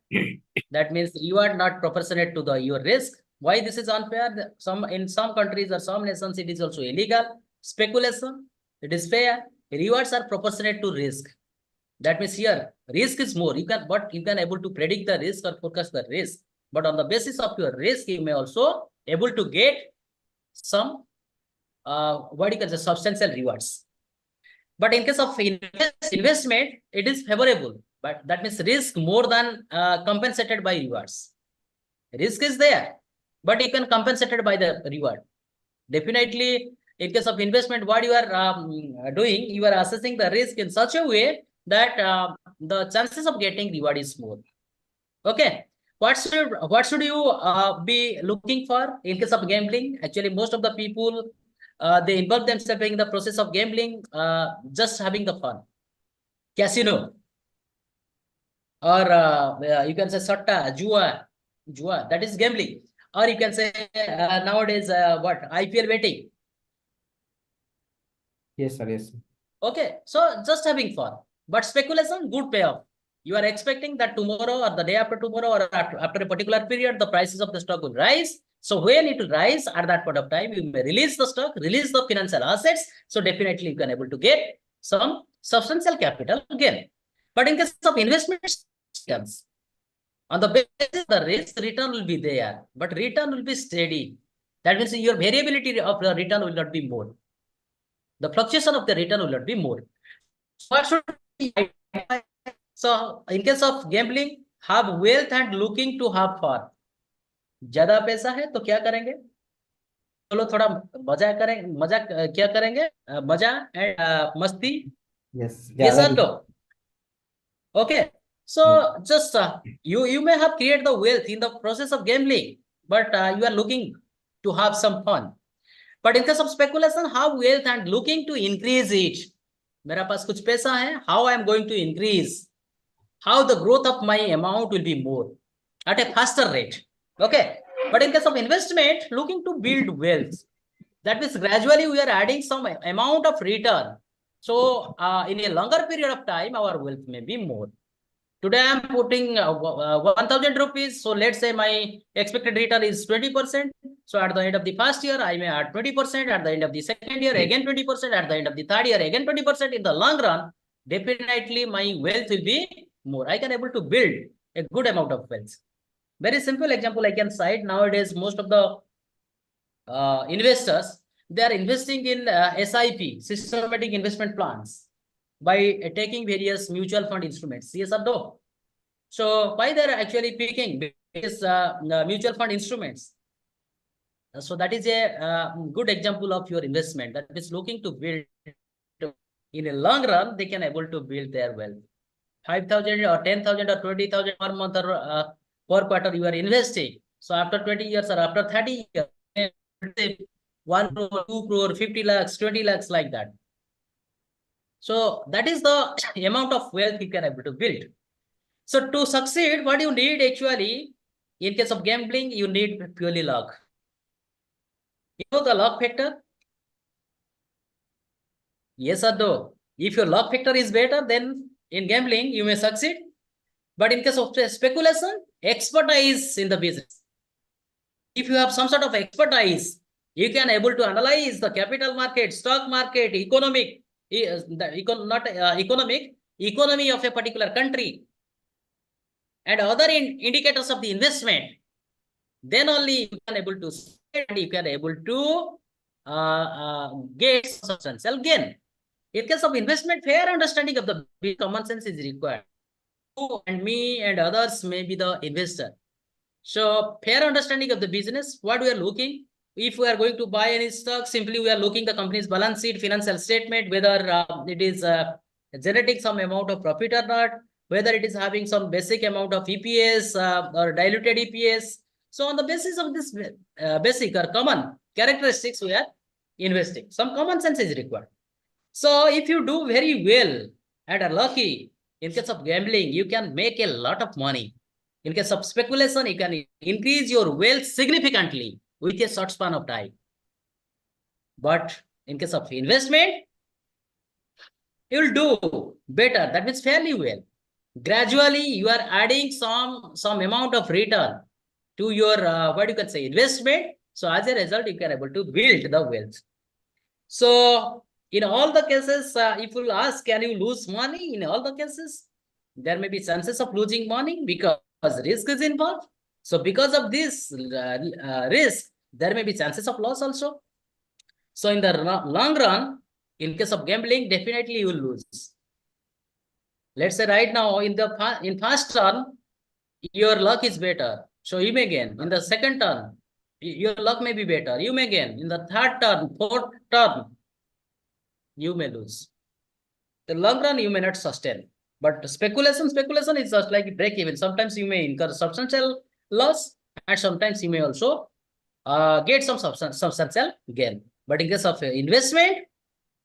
That means reward not proportionate to the your risk. Why this is unfair? In some countries or some nations it is also illegal. Speculation, it is fair. Rewards are proportionate to risk. That means here risk is more. You can able to predict the risk or forecast the risk. But on the basis of your risk, you may also able to get some what you can say substantial rewards. But in case of investment, it is favorable. But that means risk more than compensated by rewards. Risk is there, but you can compensate it by the reward. Definitely, in case of investment, what you are doing, you are assessing the risk in such a way that the chances of getting reward is more. Okay. What should you be looking for in case of gambling? Actually, most of the people they involve themselves in the process of gambling, just having the fun. Casino, or you can say satta, jua, that is gambling. Or you can say nowadays what IPL betting. Yes, sir. Yes, sir. Okay, so just having fun. But speculation, good payoff. You are expecting that tomorrow or the day after tomorrow or after a particular period, the prices of the stock will rise. So when it will rise, at that point of time, you may release the stock, release the financial assets. So definitely you can able to get some substantial capital gain. But in case of investments, on the basis of the risk, return will be there, but return will be steady. That means your variability of the return will not be more. The fluctuation of the return will not be more. What should be? So in case of gambling, have wealth and looking to have fun. ज्यादा पैसा है तो क्या करेंगे? चलो थोड़ा मजा करें, मजा क्या करेंगे? मजा एंड मस्ती. Yes. Yes ज़्यादा or no? Okay. So just you may have created the wealth in the process of gambling, but you are looking to have some fun. But in case of speculation, have wealth and looking to increase it. मेरा पास कुछ पैसा है. How I am going to increase? How the growth of my amount will be more at a faster rate. Okay. But in case of investment, looking to build wealth. That means gradually we are adding some amount of return. So in a longer period of time, our wealth may be more. Today I am putting 1,000 rupees. So let's say my expected return is 20%. So at the end of the first year, I may add 20%. At the end of the second year, again 20%. At the end of the third year, again 20%. In the long run, definitely my wealth will be more. I can able to build a good amount of wealth. Very simple example I can cite. Nowadays, most of the investors, they are investing in SIP, systematic investment plans, by taking various mutual fund instruments. Yes or no? So why they're actually picking these mutual fund instruments? So that is a good example of your investment that is looking to build. In a long run, they can able to build their wealth. 5,000 or 10,000 or 20,000 per month or per quarter you are investing. So after 20 years or after 30 years, 1 crore, 2 crore, 50 lakhs, 20 lakhs, like that. So that is the amount of wealth you can able to build. So to succeed, what you need actually, in case of gambling, you need purely luck. You know the luck factor? Yes or no? If your luck factor is better, then in gambling, you may succeed. But in case of speculation, expertise in the business. If you have some sort of expertise, you can able to analyze the capital market, stock market, economy of a particular country, and other indicators of the investment. Then only you can able to and you can able to get substantial gain. In case of investment, fair understanding of the common sense is required. You and me and others may be the investor. So fair understanding of the business, what we are looking. If we are going to buy any stock, simply we are looking the company's balance sheet, financial statement, whether it is generating some amount of profit or not, whether it is having some basic amount of EPS or diluted EPS. So on the basis of this basic or common characteristics, we are investing. Some common sense is required. So if you do very well and are lucky, in case of gambling, you can make a lot of money. In case of speculation, you can increase your wealth significantly with a short span of time. But in case of investment, you'll do better. That means fairly well. Gradually, you are adding some amount of return to your what you can say investment. So as a result, you can able to build the wealth. So in all the cases, if you ask, can you lose money? In all the cases, there may be chances of losing money because risk is involved. So because of this risk, there may be chances of loss also. So in the long run, in case of gambling, definitely you will lose. Let's say right now in first turn, your luck is better. So you may gain. In the second turn, your luck may be better. You may gain. In the third turn, fourth turn, you may lose. The long run, you may not sustain. But speculation is just like break even. Sometimes you may incur substantial loss, and sometimes you may also get some substantial gain. But in case of investment,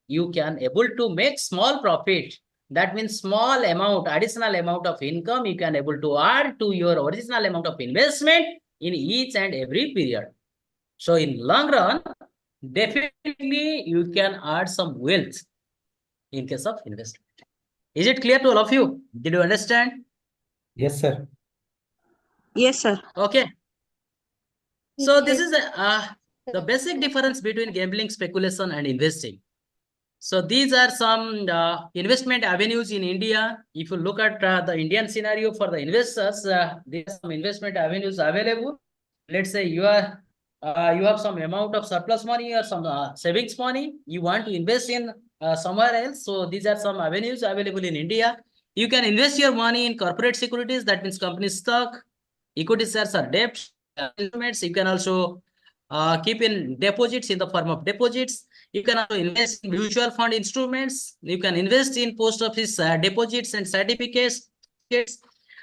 you can able to make small profit. That means small amount, additional amount of income you can able to add to your original amount of investment in each and every period. So in long run, definitely you can add some wealth in case of investment. Is it clear to all of you? Did you understand? Yes, sir. Yes, sir. Okay. So this is the basic difference between gambling, speculation, and investing. So these are some investment avenues in India. If you look at the Indian scenario for the investors, there are some investment avenues available. Let's say you have some amount of surplus money or some savings money. You want to invest in somewhere else. So these are some avenues available in India. You can invest your money in corporate securities. That means company stock, equity shares or debt instruments. You can also keep in deposits in the form of deposits. You can also invest in mutual fund instruments. You can invest in post office deposits and certificates.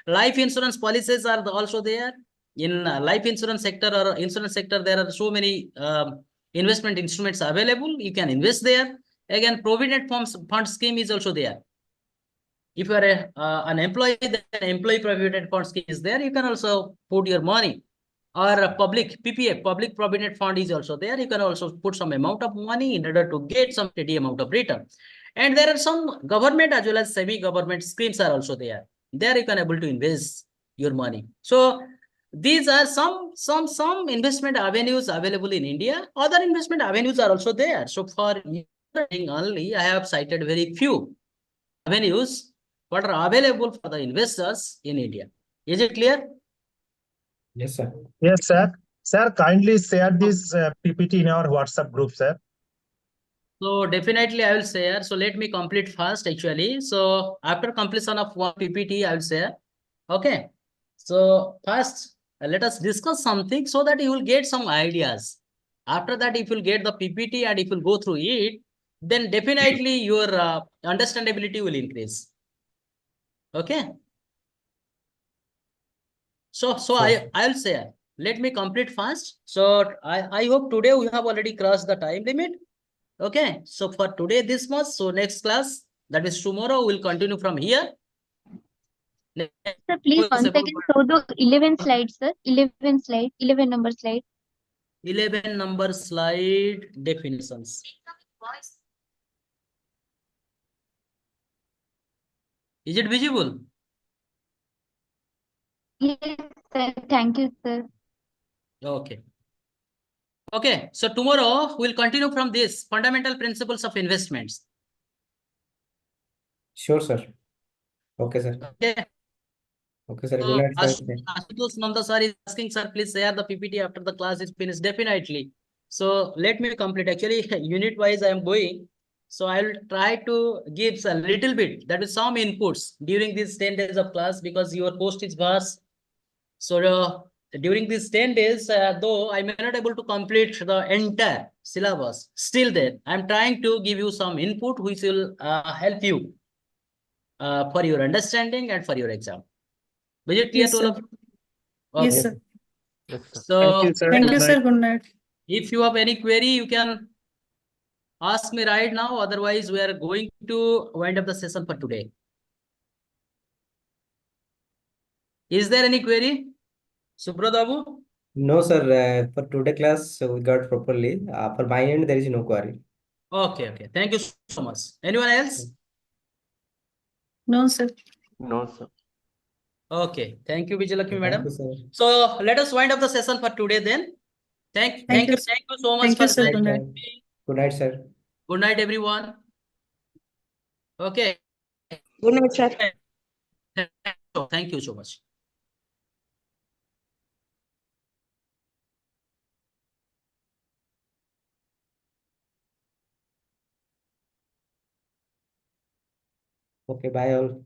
Life insurance policies are also there. In life insurance sector or insurance sector, there are so many investment instruments available. You can invest there. Again, provident fund scheme is also there. If you are an employee, then employee provident fund scheme is there. You can also put your money. Or a public PPF, public provident fund is also there. You can also put some amount of money in order to get some steady amount of return. And there are some government as well as semi-government schemes are also there. There you can able to invest your money. So these are some investment avenues available in India. Other investment avenues are also there. So for only, I have cited very few avenues what are available for the investors in India. Is it clear? Yes, sir. Yes, sir. Sir, kindly share this PPT in our WhatsApp group, sir. So definitely I will share. So let me complete first actually. So after completion of one PPT, I will share. Okay. So first, let us discuss something so that you will get some ideas. After that, if you get the PPT and if you go through it, then definitely your understandability will increase. Okay. So Sure. I'll share. Let me complete first. So I hope today we have already crossed the time limit. Okay, so for today this much. So next class, that is tomorrow, we'll continue from here. Sir, please once again show the 11 slides, sir. 11 number slide. 11 number slide definitions. Is it visible? Yes, sir. Thank you, sir. Okay. Okay, so tomorrow we'll continue from this fundamental principles of investments. Sure, sir. Okay, sir. Okay. Okay, sir. Good night, sir. Ashutosh Nanda sir is asking, sir, please share the PPT after the class is finished. Definitely. So let me complete. Actually, unit wise, I am going. So I will try to give a little bit, that is some inputs during these 10 days of class because your post is vast. So during these 10 days, though I may not able to complete the entire syllabus, still then I'm trying to give you some input which will help you for your understanding and for your exam. Was it clear Yes, to all sir. of you? Yes, Okay. sir. Yes, sir. So Thank you, sir. Thank Good you, night. sir. Good night. if you have any query, you can ask me right now. Otherwise, we are going to wind up the session for today. Is there any query? Subradabu? No, sir. For today class, we got properly. For my end, there is no query. Okay, okay. Thank you so much. Anyone else? No, sir. No, sir. Okay. Thank you, Vijayalakshmi Thank madam. you, sir. So let us wind up the session for today then. Thank you. Thank you so much Thank you, for sir. Good Good night, night. sir. Good night, sir. Good night, everyone. Okay. Good night, sir. Thank you so much. Okay, bye all.